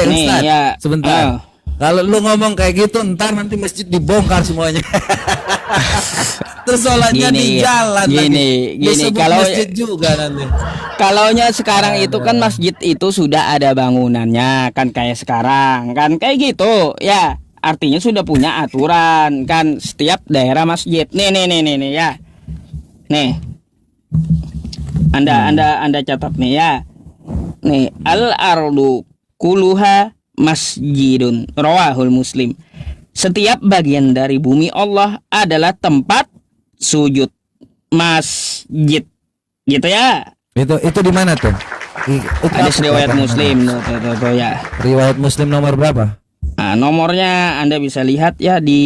Nih, Ustaz, ya, sebentar. Kalau lu ngomong kayak gitu, ntar nanti masjid dibongkar semuanya. Terus sholatnya di jalan lagi. Gini, kalau masjid juga nanti. Kalaunya sekarang itu kan masjid itu sudah ada bangunannya kan, kayak sekarang kan kayak gitu ya. Artinya sudah punya aturan kan setiap daerah masjid. Nih ya. Nih. Anda catat nih ya. Nih, al-ardu kuluha masjidun. Rawahul Muslim. Setiap bagian dari bumi Allah adalah tempat sujud, masjid. Gitu ya. Itu di mana tuh? Hadis riwayat Muslim tuh ya. Riwayat Muslim nomor berapa? Nah, nomornya Anda bisa lihat ya di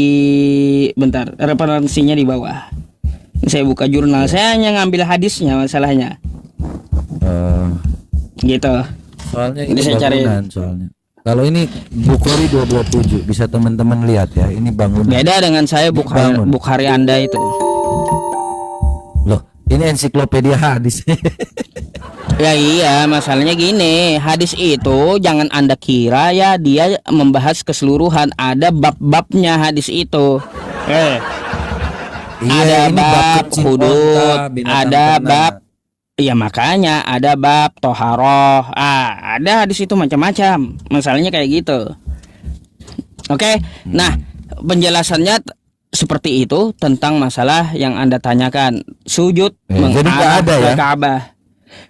bentar, referensinya di bawah. Saya buka jurnal, saya hanya ngambil hadisnya masalahnya. Gitu. Soalnya ini saya cari. Soalnya. Kalau ini Bukhari 227 bisa teman-teman lihat ya, ini bangunan. Beda dengan saya Bukhari Anda itu. Loh, ini ensiklopedia hadis. Ya iya, masalahnya gini, hadis itu jangan Anda kira ya dia membahas keseluruhan, ada bab-babnya hadis itu. Ada bab hudud, ada bab, ya makanya ada bab toharoh, ada hadis itu macam-macam, masalahnya kayak gitu. Oke, nah penjelasannya seperti itu tentang masalah yang Anda tanyakan, sujud menghadap ke Ka'bah.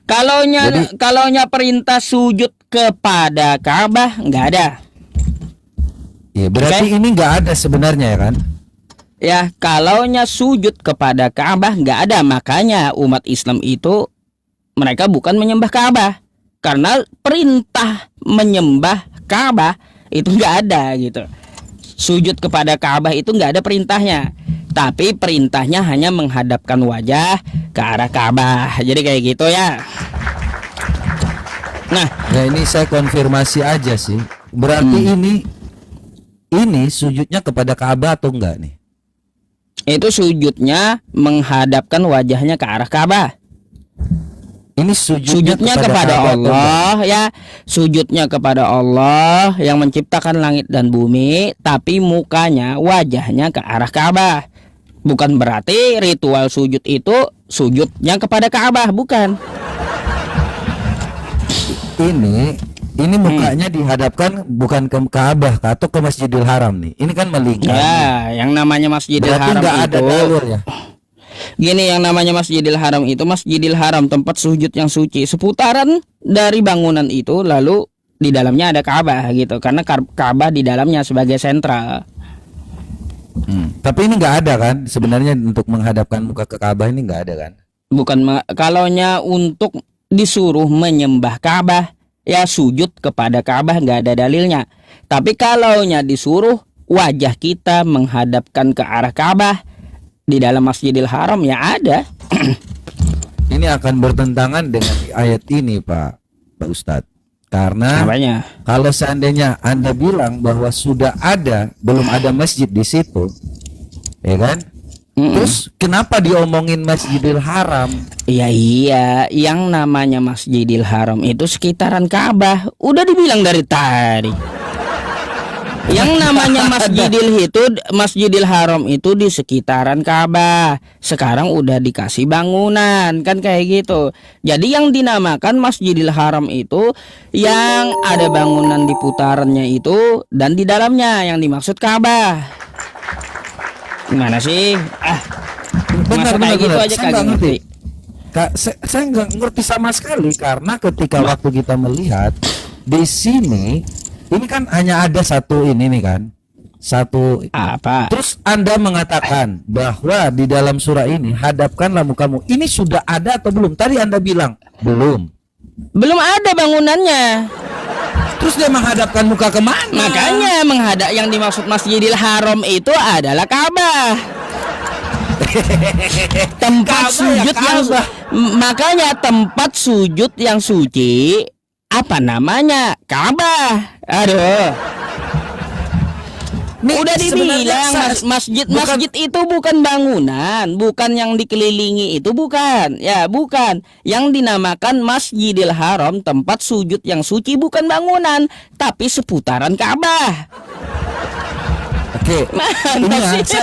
Kalaunya perintah sujud kepada Ka'bah nggak ada. Ya, berarti ini nggak ada sebenarnya ya kan? Ya, kalaunya sujud kepada Ka'bah nggak ada, makanya umat Islam itu mereka bukan menyembah Ka'bah karena perintah menyembah Ka'bah itu nggak ada gitu. Sujud kepada Ka'bah itu nggak ada perintahnya. Tapi perintahnya hanya menghadapkan wajah ke arah Ka'bah. Jadi kayak gitu ya. Nah, ini saya konfirmasi aja sih. Berarti ini sujudnya kepada Ka'bah atau enggak nih? Itu sujudnya menghadapkan wajahnya ke arah Ka'bah. Ini sujudnya kepada Allah ya. Sujudnya kepada Allah yang menciptakan langit dan bumi, tapi mukanya, wajahnya ke arah Ka'bah. Bukan berarti ritual sujud itu sujudnya kepada Ka'bah, bukan. Ini mukanya dihadapkan bukan ke Ka'bah atau ke Masjidil Haram nih. Ini kan melingkar. Ya, yang namanya Masjidil Haram itu ada dalur ya. Gini, yang namanya Masjidil Haram itu Masjidil Haram tempat sujud yang suci. Seputaran dari bangunan itu lalu di dalamnya ada Ka'bah gitu. Karena Ka'bah di dalamnya sebagai sentral. Tapi ini nggak ada kan sebenarnya untuk menghadapkan muka ke Ka'bah, ini nggak ada kan? Bukan, kalaunya untuk disuruh menyembah Ka'bah ya sujud kepada Ka'bah nggak ada dalilnya. Tapi kalaunya disuruh wajah kita menghadapkan ke arah Ka'bah di dalam Masjidil Haram ya ada. Ini akan bertentangan dengan ayat ini Pak Ustadz. Karena kalau seandainya Anda bilang bahwa sudah ada, belum ada masjid di situ, ya kan? Terus kenapa diomongin Masjidil Haram? Iya, yang namanya Masjidil Haram itu sekitaran Ka'bah. Udah dibilang dari tadi. Yang namanya Masjidil Haram itu di sekitaran Ka'bah. Sekarang udah dikasih bangunan kan kayak gitu. Jadi yang dinamakan Masjidil Haram itu yang ada bangunan di putarannya itu dan di dalamnya yang dimaksud Ka'bah. Gimana sih? Benar gitu aja kagak ngerti. Saya nggak ngerti sama sekali karena ketika waktu kita melihat di sini. Ini kan hanya ada satu ini nih kan. satu. Apa? Terus Anda mengatakan bahwa di dalam surah ini hadapkanlah mukamu. Ini sudah ada atau belum? Tadi Anda bilang belum. Belum ada bangunannya. Terus dia menghadapkan muka kemana? Makanya menghadap, yang dimaksud Masjidil Haram itu adalah Ka'bah. Tempat Ka'bah ya, sujud yang Ka'bah. makanya tempat sujud yang suci apa namanya? Ka'bah. Aduh. Nih, Udah sebenarnya dibilang masjid bukan- masjid itu bukan bangunan, bukan yang dikelilingi itu, bukan. Ya, bukan. Yang dinamakan Masjidil Haram, tempat sujud yang suci, bukan bangunan, tapi seputaran Ka'bah. Oke. Mantap Ini, sih.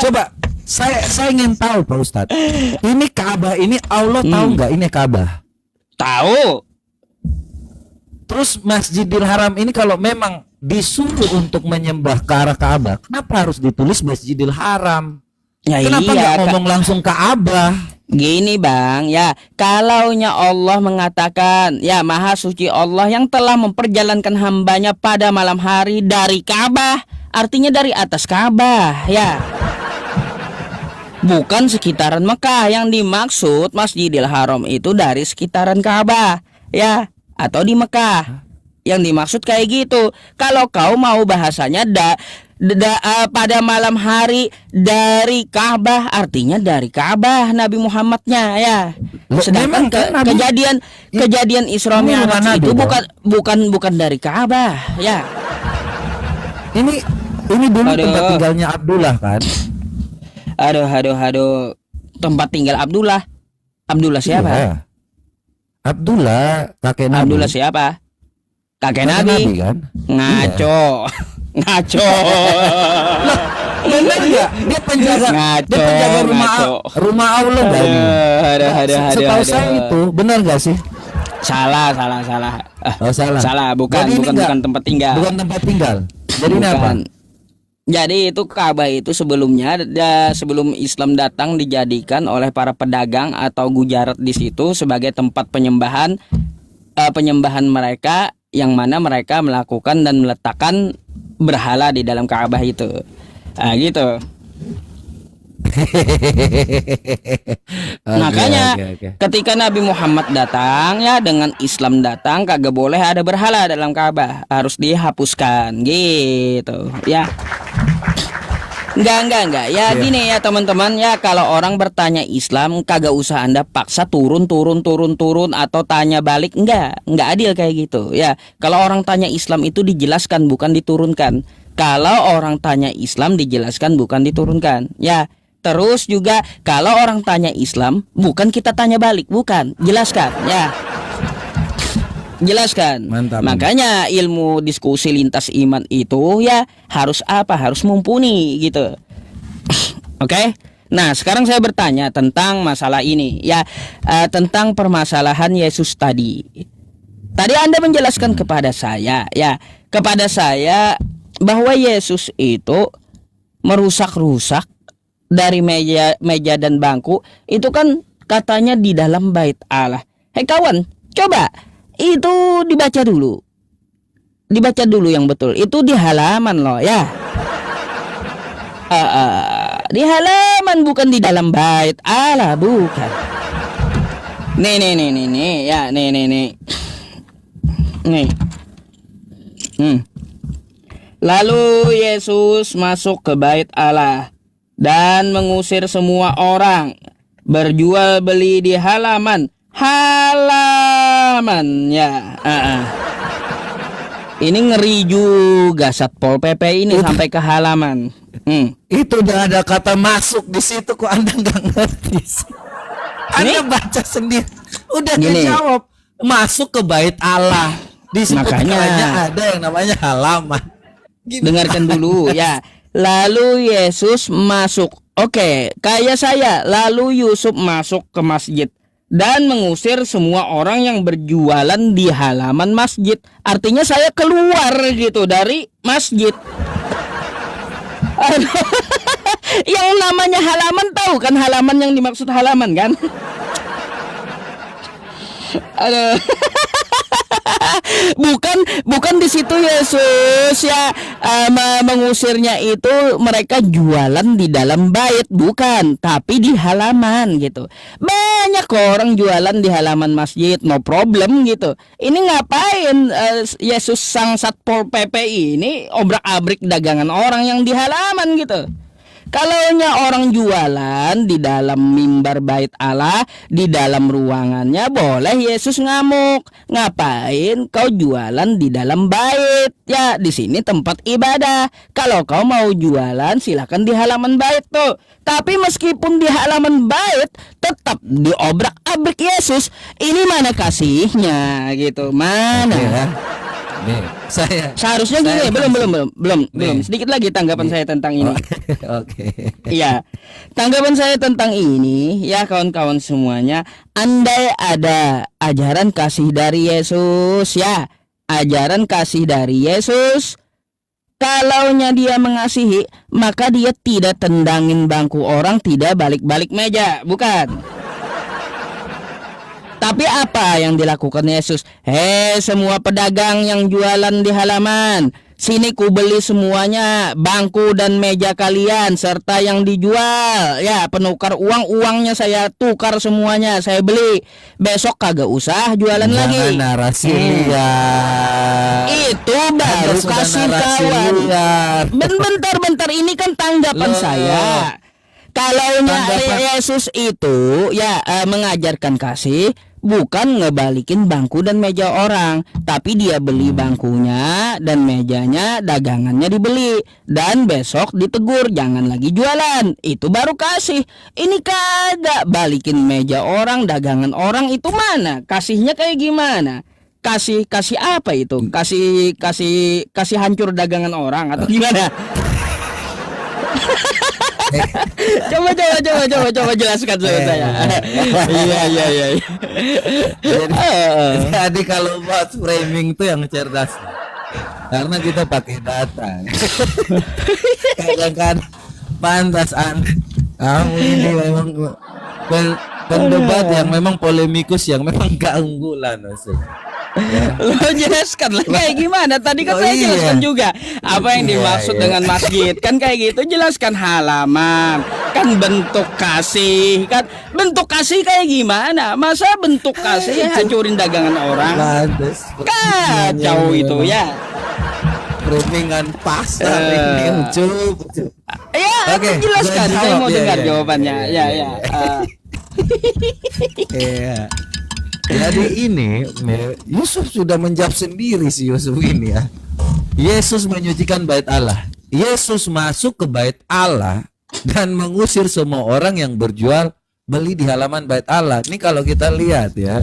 coba saya ingin tahu Pak Ustadz. Ini Ka'bah ini Allah tahu nggak ini Ka'bah? Tahu. Terus Masjidil Haram ini kalau memang disuruh untuk menyembah ke arah Ka'bah, kenapa harus ditulis Masjidil Haram? Ya Kenapa nggak iya, ngomong langsung Ka'bah? Gini bang, ya kalaunya Allah mengatakan, ya maha suci Allah yang telah memperjalankan hambanya pada malam hari dari Ka'bah, artinya dari atas Ka'bah, ya. Bukan sekitaran Mekah. Yang dimaksud Masjidil Haram itu dari sekitaran Ka'bah, ya, atau di Mekah. Yang dimaksud kayak gitu. Kalau kau mau bahasanya pada malam hari dari Ka'bah, artinya dari Ka'bah Nabi Muhammadnya, ya. Loh, Sedangkan memang kan Nabi- kejadian Isra Ini bukan Mi'raj Nabi itu dong. bukan dari Ka'bah, ya. Ini dulu Aduh. tempat tinggalnya Abdullah kan? Aduh. Tempat tinggal Abdullah. Abdullah siapa? Iya. Abdullah kakek Nabi. Abdullah siapa? Kakek Kakek Nabi. Nabi kan? Ngaco. Ngaco. Benar nggak? Dia penjaga Ngaco, ngaco. rumah Allah kan? Aduh. Setahu saya itu benar nggak sih? Salah. Oh, salah. Salah, bukan Jadi ini nggak- bukan tempat tinggal. Bukan tempat tinggal. Jadi ini apa? Bukan. Jadi itu Ka'bah itu sebelumnya sebelum Islam datang dijadikan oleh para pedagang atau gujarat di situ sebagai tempat penyembahan mereka, yang mana mereka melakukan dan meletakkan berhala di dalam Ka'bah itu. Nah, gitu. Makanya Oke. ketika Nabi Muhammad datang, ya dengan Islam datang, kagak boleh ada berhala dalam Ka'bah, harus dihapuskan gitu ya. Enggak ya, gini ya teman-teman, ya kalau orang bertanya Islam kagak usah Anda paksa turun atau tanya balik, enggak adil kayak gitu ya. Kalau orang tanya Islam itu dijelaskan bukan diturunkan. Kalau orang tanya Islam dijelaskan bukan diturunkan ya. Terus juga kalau orang tanya Islam bukan kita tanya balik, bukan, jelaskan ya. Jelaskan. Mantap. Makanya ilmu diskusi lintas iman itu ya harus apa? Harus mumpuni gitu. Oke? Nah, sekarang saya bertanya tentang masalah ini ya, tentang permasalahan Yesus tadi. Tadi Anda menjelaskan kepada saya bahwa Yesus itu merusak-rusak dari meja dan bangku itu kan katanya di dalam bait Allah. Hei kawan, coba itu dibaca dulu yang betul. Itu di halaman loh ya. Di halaman, bukan di dalam bait Allah, bukan. Nih ya, nih. Lalu Yesus masuk ke bait Allah dan mengusir semua orang berjual beli di halaman ya. Ini ngeri juga Satpol PP ini sampai ke halaman. Itu udah ada kata masuk di situ, kok Anda nggak ngerti sih? Anda Ini? baca sendiri, udah Gini. dijawab masuk ke bait Allah. Di situ Makanya. ada yang namanya halaman. Gini. Dengarkan dulu ya. Lalu Yesus masuk. Oke, kayak saya. Lalu Yusuf masuk ke masjid dan mengusir semua orang yang berjualan di halaman masjid. Artinya saya keluar gitu dari masjid. Aduh. Yang namanya halaman, tahu kan halaman yang dimaksud halaman kan? Aduh. Bukan di situ Yesus ya mengusirnya itu mereka jualan di dalam bait, bukan, tapi di halaman gitu. Banyak kok orang jualan di halaman masjid, no problem gitu. Ini ngapain Yesus sang Satpol PP ini obrak-abrik dagangan orang yang di halaman gitu. Kalaunya orang jualan di dalam mimbar bait Allah, di dalam ruangannya, boleh Yesus ngamuk. Ngapain kau jualan di dalam bait? Ya, di sini tempat ibadah. Kalau kau mau jualan, silakan di halaman bait tuh. Tapi meskipun di halaman bait, tetap diobrak-abrik Yesus. Ini mana kasihnya gitu? Mana? Oke, ya. Nih, Seharusnya gini, belum. Sedikit lagi tanggapan saya tentang ini. Oke. Iya, tanggapan saya tentang ini ya kawan-kawan semuanya. Andai ada ajaran kasih dari Yesus ya, ajaran kasih dari Yesus, kalaunya dia mengasihi, maka dia tidak tendangin bangku orang, tidak balik-balik meja, bukan. Tapi apa yang dilakukan Yesus? Hei semua pedagang yang jualan di halaman, sini ku beli semuanya, bangku dan meja kalian serta yang dijual. Ya, penukar uangnya saya tukar semuanya, saya beli. Besok kagak usah jualan lagi. Jangan narasi liar. Itu baru kasih kawan. Bentar, ini kan tanggapan saya. Kalau Yesus itu ya mengajarkan kasih, bukan ngebalikin bangku dan meja orang, tapi dia beli bangkunya dan mejanya, dagangannya dibeli, dan besok ditegur jangan lagi jualan. Itu baru kasih. Ini kagak balikin meja orang, dagangan orang, itu mana? Kasihnya kayak gimana? Kasih apa itu? Kasih hancur dagangan orang atau gimana? Coba jelaskan sama saya. Iya. Jadi kalau buat framing itu yang cerdas, karena kita pakai data. Kadang-kadang pantas kamu ini memang pendebat yang memang polemikus, yang memang gak unggulan maksudnya. Ya. Lo jelaskan lah kayak gimana? Tadi kan saya jelaskan juga apa yang dimaksud dengan masjid. Kan kayak gitu, jelaskan halaman. Kan bentuk kasih. Kan bentuk kasih kayak gimana? Masa bentuk kasih hancurin dagangan orang? Kacau itu ya. Perundingan pasar ini cukup. Ya, oke, jelaskan. Saya mau dengar jawabannya. Ya. Iya. Jadi ini Yusuf sudah menjawab sendiri si Yusuf ini ya. Yesus menyucikan bait Allah. Yesus masuk ke bait Allah dan mengusir semua orang yang berjual beli di halaman bait Allah. Ini kalau kita lihat ya.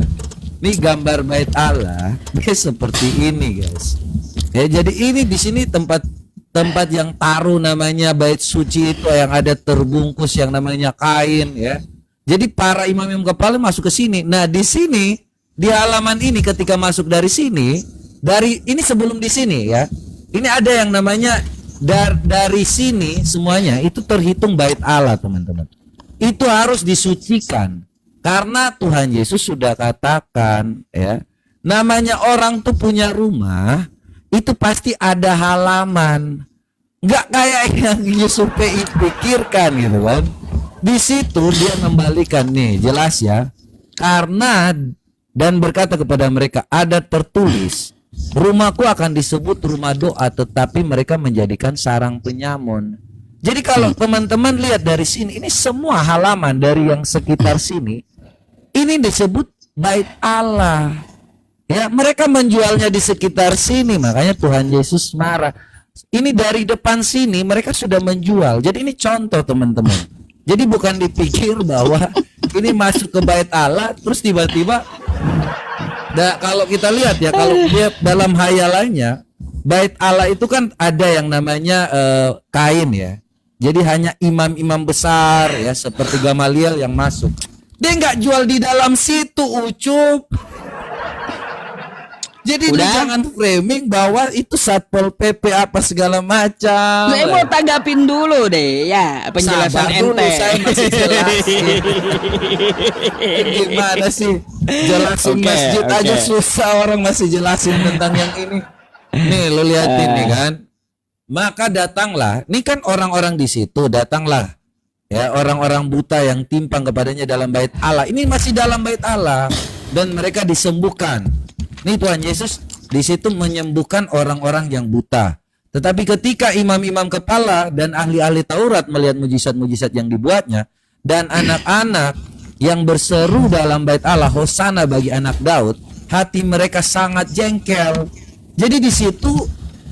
Ini gambar bait Allah dia seperti ini guys. Ya, jadi ini di sini tempat yang taruh namanya bait suci itu, yang ada terbungkus yang namanya kain ya. Jadi para imam kepala masuk ke sini. Nah, di sini di halaman ini ketika masuk dari sini, dari ini sebelum di sini ya. Ini ada yang namanya dari sini semuanya itu terhitung bait Allah, teman-teman. Itu harus disucikan. Karena Tuhan Yesus sudah katakan ya, namanya orang tuh punya rumah, itu pasti ada halaman. Enggak kayak yang Yusuf pikirkan gitu kan. Di situ dia membalikan nih, jelas ya. Karena dan berkata kepada mereka, ada tertulis, rumahku akan disebut rumah doa, tetapi mereka menjadikan sarang penyamun. Jadi kalau teman-teman lihat dari sini, ini semua halaman dari yang sekitar sini, ini disebut bait Allah. Ya, mereka menjualnya di sekitar sini, makanya Tuhan Yesus marah. Ini dari depan sini mereka sudah menjual. Jadi ini contoh teman-teman. Jadi bukan dipikir bahwa ini masuk ke bait Allah terus tiba-tiba. Nah, kalau kita lihat ya, kalau dia dalam hayalannya, bait Allah itu kan ada yang namanya kain ya. Jadi hanya imam-imam besar ya seperti Gamaliel yang masuk. Dia nggak jual di dalam situ, Ucup. Jadi lu Udah? jangan framing bahwa itu Satpol PP apa segala macam. Saya mau tanggapin dulu deh ya penjelasan Sabar dulu, ente. saya masih jelasin. Gimana sih jelasin Oke, masjid oke. aja susah, orang masih jelasin tentang yang ini. Nih lu liatin nih kan. Maka datanglah, ini kan orang-orang di situ datanglah ya orang-orang buta yang timpang kepadanya dalam bait Allah. Ini masih dalam bait Allah dan mereka disembuhkan. Nih Tuhan Yesus di situ menyembuhkan orang-orang yang buta. Tetapi ketika imam-imam kepala dan ahli-ahli Taurat melihat mujizat-mujizat yang dibuatnya dan anak-anak yang berseru dalam bait Allah, Hosana bagi anak Daud, hati mereka sangat jengkel. Jadi di situ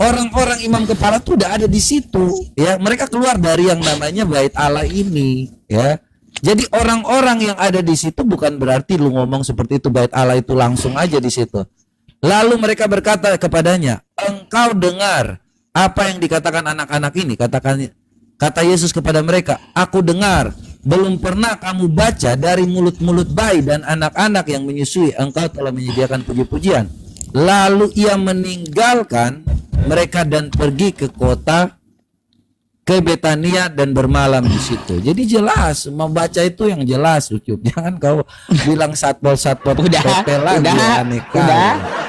orang-orang imam kepala tuh udah ada di situ, ya. Mereka keluar dari yang namanya bait Allah ini, ya. Jadi orang-orang yang ada di situ bukan berarti lu ngomong seperti itu bait Allah itu langsung aja di situ. Lalu mereka berkata kepadanya, engkau dengar apa yang dikatakan anak-anak ini? Kata Yesus kepada mereka, aku dengar. Belum pernah kamu baca dari mulut-mulut bayi dan anak-anak yang menyusui, engkau telah menyediakan puji-pujian. Lalu ia meninggalkan mereka dan pergi ke kota, ke Betania dan bermalam di situ. Jadi jelas, membaca itu yang jelas, Ucup. Jangan kau bilang satpol Udah, PP lagi, udah, aneh udah. kali.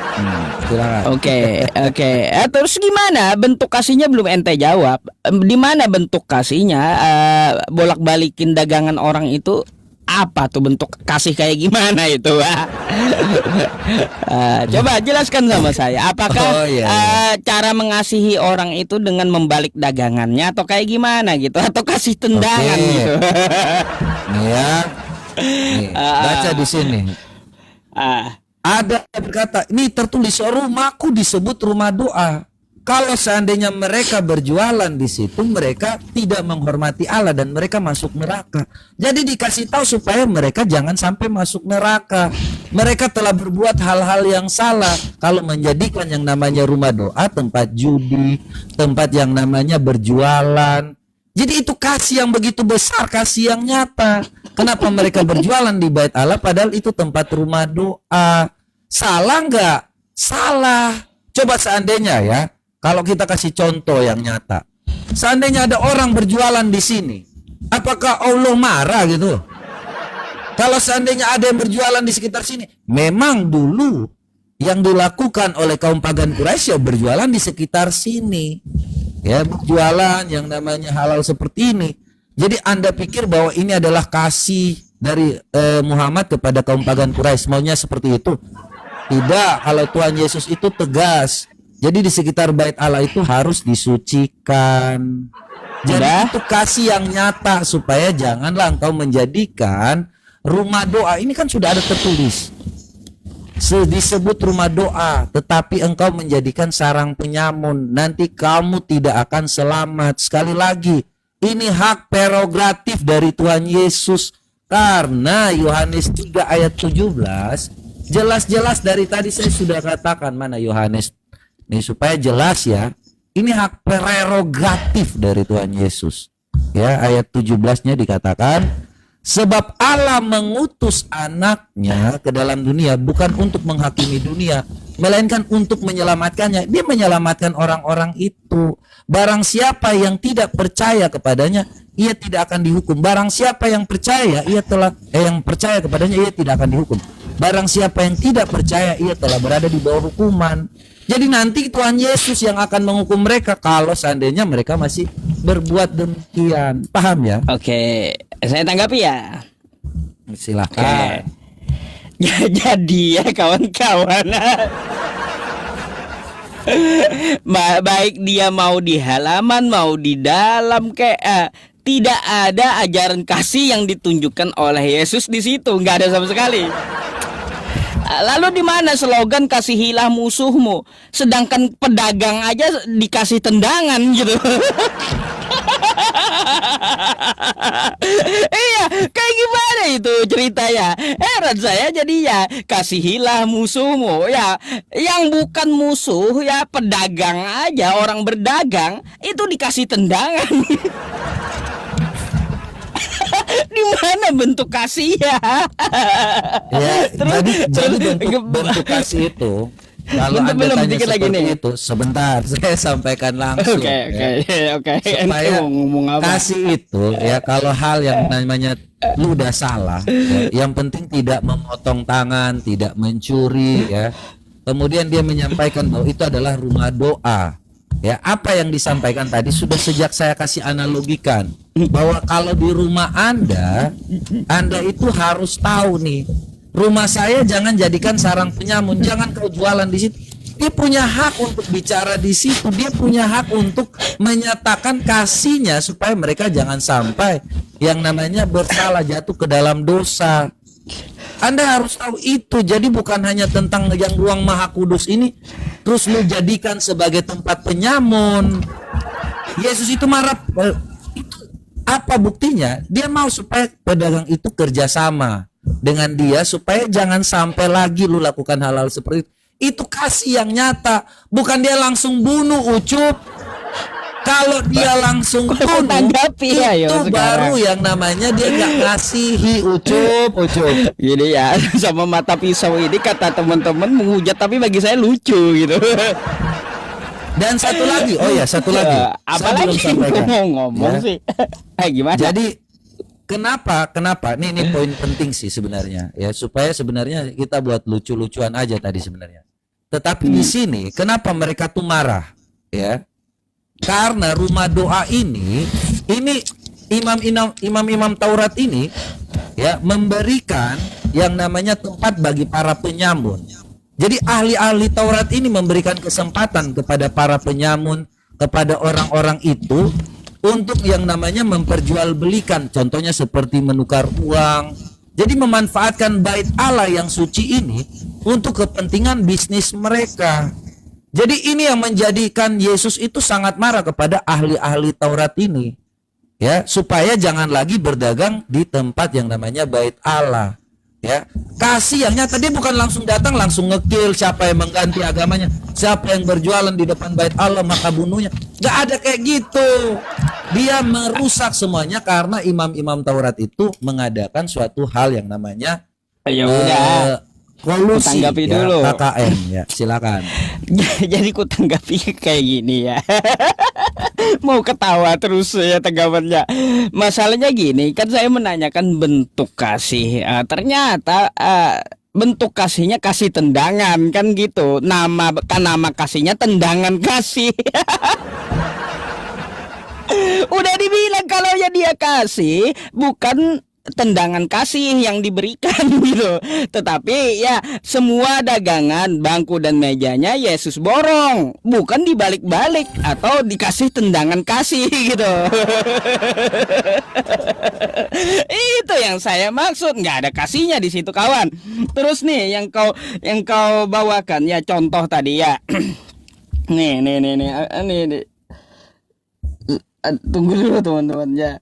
Silakan. Oke. Terus gimana bentuk kasihnya belum ente jawab. Di mana bentuk kasihnya? Bolak-balikin dagangan orang itu apa tuh bentuk kasih kayak gimana itu? Coba jelaskan sama saya. Apakah Oh, iya. cara mengasihi orang itu dengan membalik dagangannya atau kayak gimana gitu? Atau kasih tendangan Oke. gitu? Nih ya. Nih, baca di sini. Ah, Ada yang berkata, ini tertulis rumahku disebut rumah doa. Kalau seandainya mereka berjualan di situ, mereka tidak menghormati Allah dan mereka masuk neraka. Jadi dikasih tahu supaya mereka jangan sampai masuk neraka. Mereka telah berbuat hal-hal yang salah kalau menjadikan yang namanya rumah doa tempat judi, tempat yang namanya berjualan. Jadi itu kasih yang begitu besar, kasih yang nyata. Kenapa mereka berjualan di bait Allah padahal itu tempat rumah doa? Salah nggak? Salah. Coba seandainya ya, kalau kita kasih contoh yang nyata. Seandainya ada orang berjualan di sini, apakah Allah marah gitu? Kalau seandainya ada yang berjualan di sekitar sini, memang dulu yang dilakukan oleh kaum pagan Quraisy ya berjualan di sekitar sini. Ya, berjualan yang namanya halal seperti ini. Jadi Anda pikir bahwa ini adalah kasih dari Muhammad kepada kaum pagan Quraisy, maunya seperti itu? Tidak, kalau Tuhan Yesus itu tegas. Jadi di sekitar bait Allah itu harus disucikan. Jadi Udah. itu kasih yang nyata supaya janganlah engkau menjadikan rumah doa. Ini kan sudah ada tertulis. Disebut rumah doa, tetapi engkau menjadikan sarang penyamun. Nanti kamu tidak akan selamat. Sekali lagi, ini hak prerogatif dari Tuhan Yesus. Karena Yohanes 3 ayat 17 jelas-jelas dari tadi saya sudah katakan, mana Yohanes nih supaya jelas ya, ini hak prerogatif dari Tuhan Yesus ya. Ayat 17-nya dikatakan, sebab Allah mengutus anaknya ke dalam dunia bukan untuk menghakimi dunia, melainkan untuk menyelamatkannya. Dia menyelamatkan orang-orang itu. Barang siapa yang tidak percaya kepadanya, ia tidak akan dihukum. Barang siapa yang percaya, yang percaya kepadanya, ia tidak akan dihukum. Barang siapa yang tidak percaya, ia telah berada di bawah hukuman. Jadi nanti Tuhan Yesus yang akan menghukum mereka kalau seandainya mereka masih berbuat demikian. Paham ya? Oke, saya tanggapi ya. Silakan. Ya, jadi ya kawan-kawan. Baik dia mau di halaman mau di dalam kayak tidak ada ajaran kasih yang ditunjukkan oleh Yesus di situ, nggak ada sama sekali. Lalu di mana slogan kasihilah musuhmu, sedangkan pedagang aja dikasih tendangan gitu. Iya, kayak gimana itu ceritanya? Heran saya jadinya. Kasihilah musuhmu ya, yang bukan musuh ya pedagang aja, orang berdagang itu dikasih tendangan. Di mana bentuk kasih ya? Ya, jadi bentuk kasih itu Kalau Bentar, Anda belum, tanya dikit lagi seperti nih. itu, sebentar saya sampaikan langsung. Oke, ya. oke. Supaya Ente mau ngomong apa? kasih itu ya, kalau hal yang namanya lu udah salah ya, yang penting tidak memotong tangan, tidak mencuri ya. Kemudian dia menyampaikan bahwa itu adalah rumah doa. Ya, apa yang disampaikan tadi sudah sejak saya kasih analogikan bahwa kalau di rumah Anda itu harus tahu nih, rumah saya jangan jadikan sarang penyamun, jangan kau jualan di situ. Dia punya hak untuk bicara di situ, dia punya hak untuk menyatakan kasihnya supaya mereka jangan sampai yang namanya bersalah, jatuh ke dalam dosa. Anda harus tahu itu. Jadi bukan hanya tentang yang ruang maha kudus ini terus lu jadikan sebagai tempat penyamun. Yesus itu marah. Itu apa buktinya? Dia mau supaya pedagang itu kerjasama dengan dia supaya jangan sampai lagi lu lakukan hal-hal seperti itu. Itu kasih yang nyata, bukan dia langsung bunuh Ucup. Kalau dia langsung bunuh, tanggapi ya, itu sekarang. baru yang namanya dia nggak ngasihi Ucup. Gini ya, sama mata pisau ini kata teman-teman menghujat, tapi bagi saya lucu gitu. Dan satu lagi, satu lagi. Saya Apalagi belum sampaikan. mau ngomong Ya. sih. Gimana? Jadi kenapa? Ini poin penting sih sebenarnya ya, supaya sebenarnya kita buat lucu-lucuan aja tadi sebenarnya. Tetapi di sini kenapa mereka tuh marah ya? Karena rumah doa ini imam-imam Taurat ini ya memberikan yang namanya tempat bagi para penyamun. Jadi ahli-ahli Taurat ini memberikan kesempatan kepada para penyamun, kepada orang-orang itu untuk yang namanya memperjualbelikan, contohnya seperti menukar uang. Jadi memanfaatkan bait Allah yang suci ini untuk kepentingan bisnis mereka. Jadi ini yang menjadikan Yesus itu sangat marah kepada ahli-ahli Taurat ini. Ya, supaya jangan lagi berdagang di tempat yang namanya bait Allah. Ya, kasih yang nyata, dia bukan langsung datang langsung ngekill siapa yang mengganti agamanya, siapa yang berjualan di depan bait Allah maka bunuhnya. Gak ada kayak gitu. Dia merusak semuanya karena imam-imam Taurat itu mengadakan suatu hal yang namanya Ya udah. kolusi Tanggapi ya, dulu. KKN ya, silakan. Jadi ku tanggapi kayak gini ya. Mau ketawa terus ya tanggapannya. Masalahnya gini, kan saya menanyakan bentuk kasih. Ternyata bentuk kasihnya kasih tendangan kan gitu. Nama kasihnya tendangan kasih. Udah dibilang kalau ya dia kasih bukan tendangan kasih yang diberikan gitu. Tetapi ya semua dagangan, bangku dan mejanya Yesus borong, bukan dibalik-balik atau dikasih tendangan kasih gitu. Itu yang saya maksud, nggak ada kasihnya di situ kawan. Terus nih yang kau bawakan ya contoh tadi ya. nih. Tunggu dulu teman-teman ya.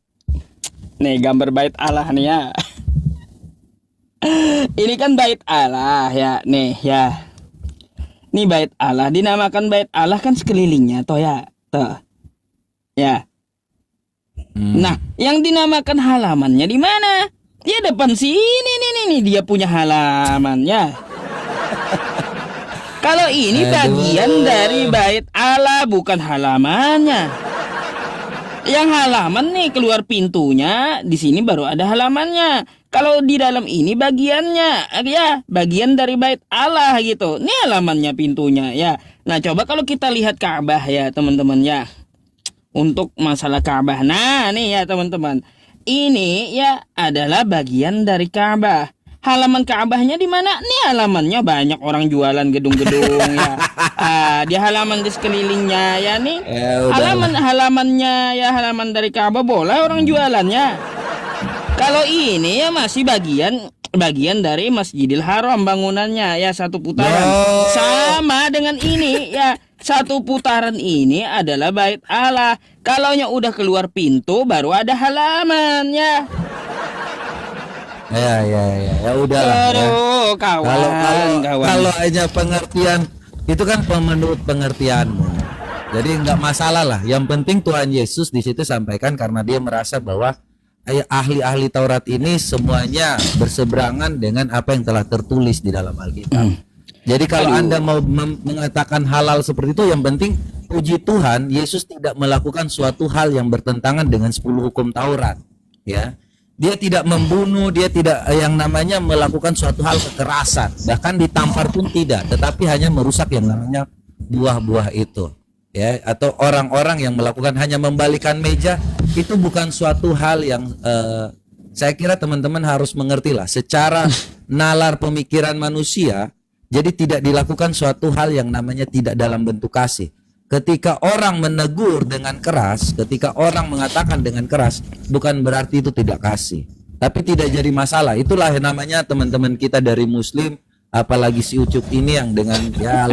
Nih gambar bait Allah nih ya. Ini kan bait Allah ya. Nih ya. Ini bait Allah, dinamakan bait Allah kan sekelilingnya toh ya. Tuh. Ya. Nah, yang dinamakan halamannya di mana? Ya depan sini nih dia punya halamannya. Kalau ini bagian dari bait Allah bukan halamannya. Yang halaman nih keluar pintunya, di sini baru ada halamannya. Kalau di dalam ini bagiannya, ya bagian dari bait Allah gitu. Ini halamannya pintunya ya. Nah coba kalau kita lihat Ka'bah ya teman-teman ya. Untuk masalah Ka'bah, nah nih ya teman-teman, ini ya adalah bagian dari Ka'bah. Halaman Ka'bahnya di mana? Nih halamannya banyak orang jualan gedung-gedung ya. Di halaman di sekelilingnya ya nih. Halamannya ya halaman dari Ka'bah boleh orang jualannya. Kalau ini ya masih bagian dari Masjidil Haram bangunannya ya satu putaran. Sama dengan ini ya. Satu putaran ini adalah bait Allah. Kalaunya udah keluar pintu baru ada halamannya. Ya udahlah. Aduh, kawan. Kalau hanya pengertian itu kan menurut pengertianmu. Jadi nggak masalah lah. Yang penting Tuhan Yesus di situ sampaikan karena dia merasa bahwa ahli-ahli Taurat ini semuanya berseberangan dengan apa yang telah tertulis di dalam Alkitab. Jadi kalau Aduh. Anda mau mengatakan halal seperti itu, yang penting puji Tuhan, Yesus tidak melakukan suatu hal yang bertentangan dengan 10 hukum Taurat, ya. Dia tidak membunuh, dia tidak yang namanya melakukan suatu hal kekerasan, bahkan ditampar pun tidak, tetapi hanya merusak yang namanya buah-buah itu, ya. Atau orang-orang yang melakukan hanya membalikan meja, itu bukan suatu hal yang saya kira teman-teman harus mengerti lah secara nalar pemikiran manusia. Jadi tidak dilakukan suatu hal yang namanya tidak dalam bentuk kasih. Ketika orang menegur dengan keras, ketika orang mengatakan dengan keras, bukan berarti itu tidak kasih. Tapi tidak jadi masalah. Itulah yang namanya teman-teman kita dari Muslim, apalagi si Ucup ini yang dengan ya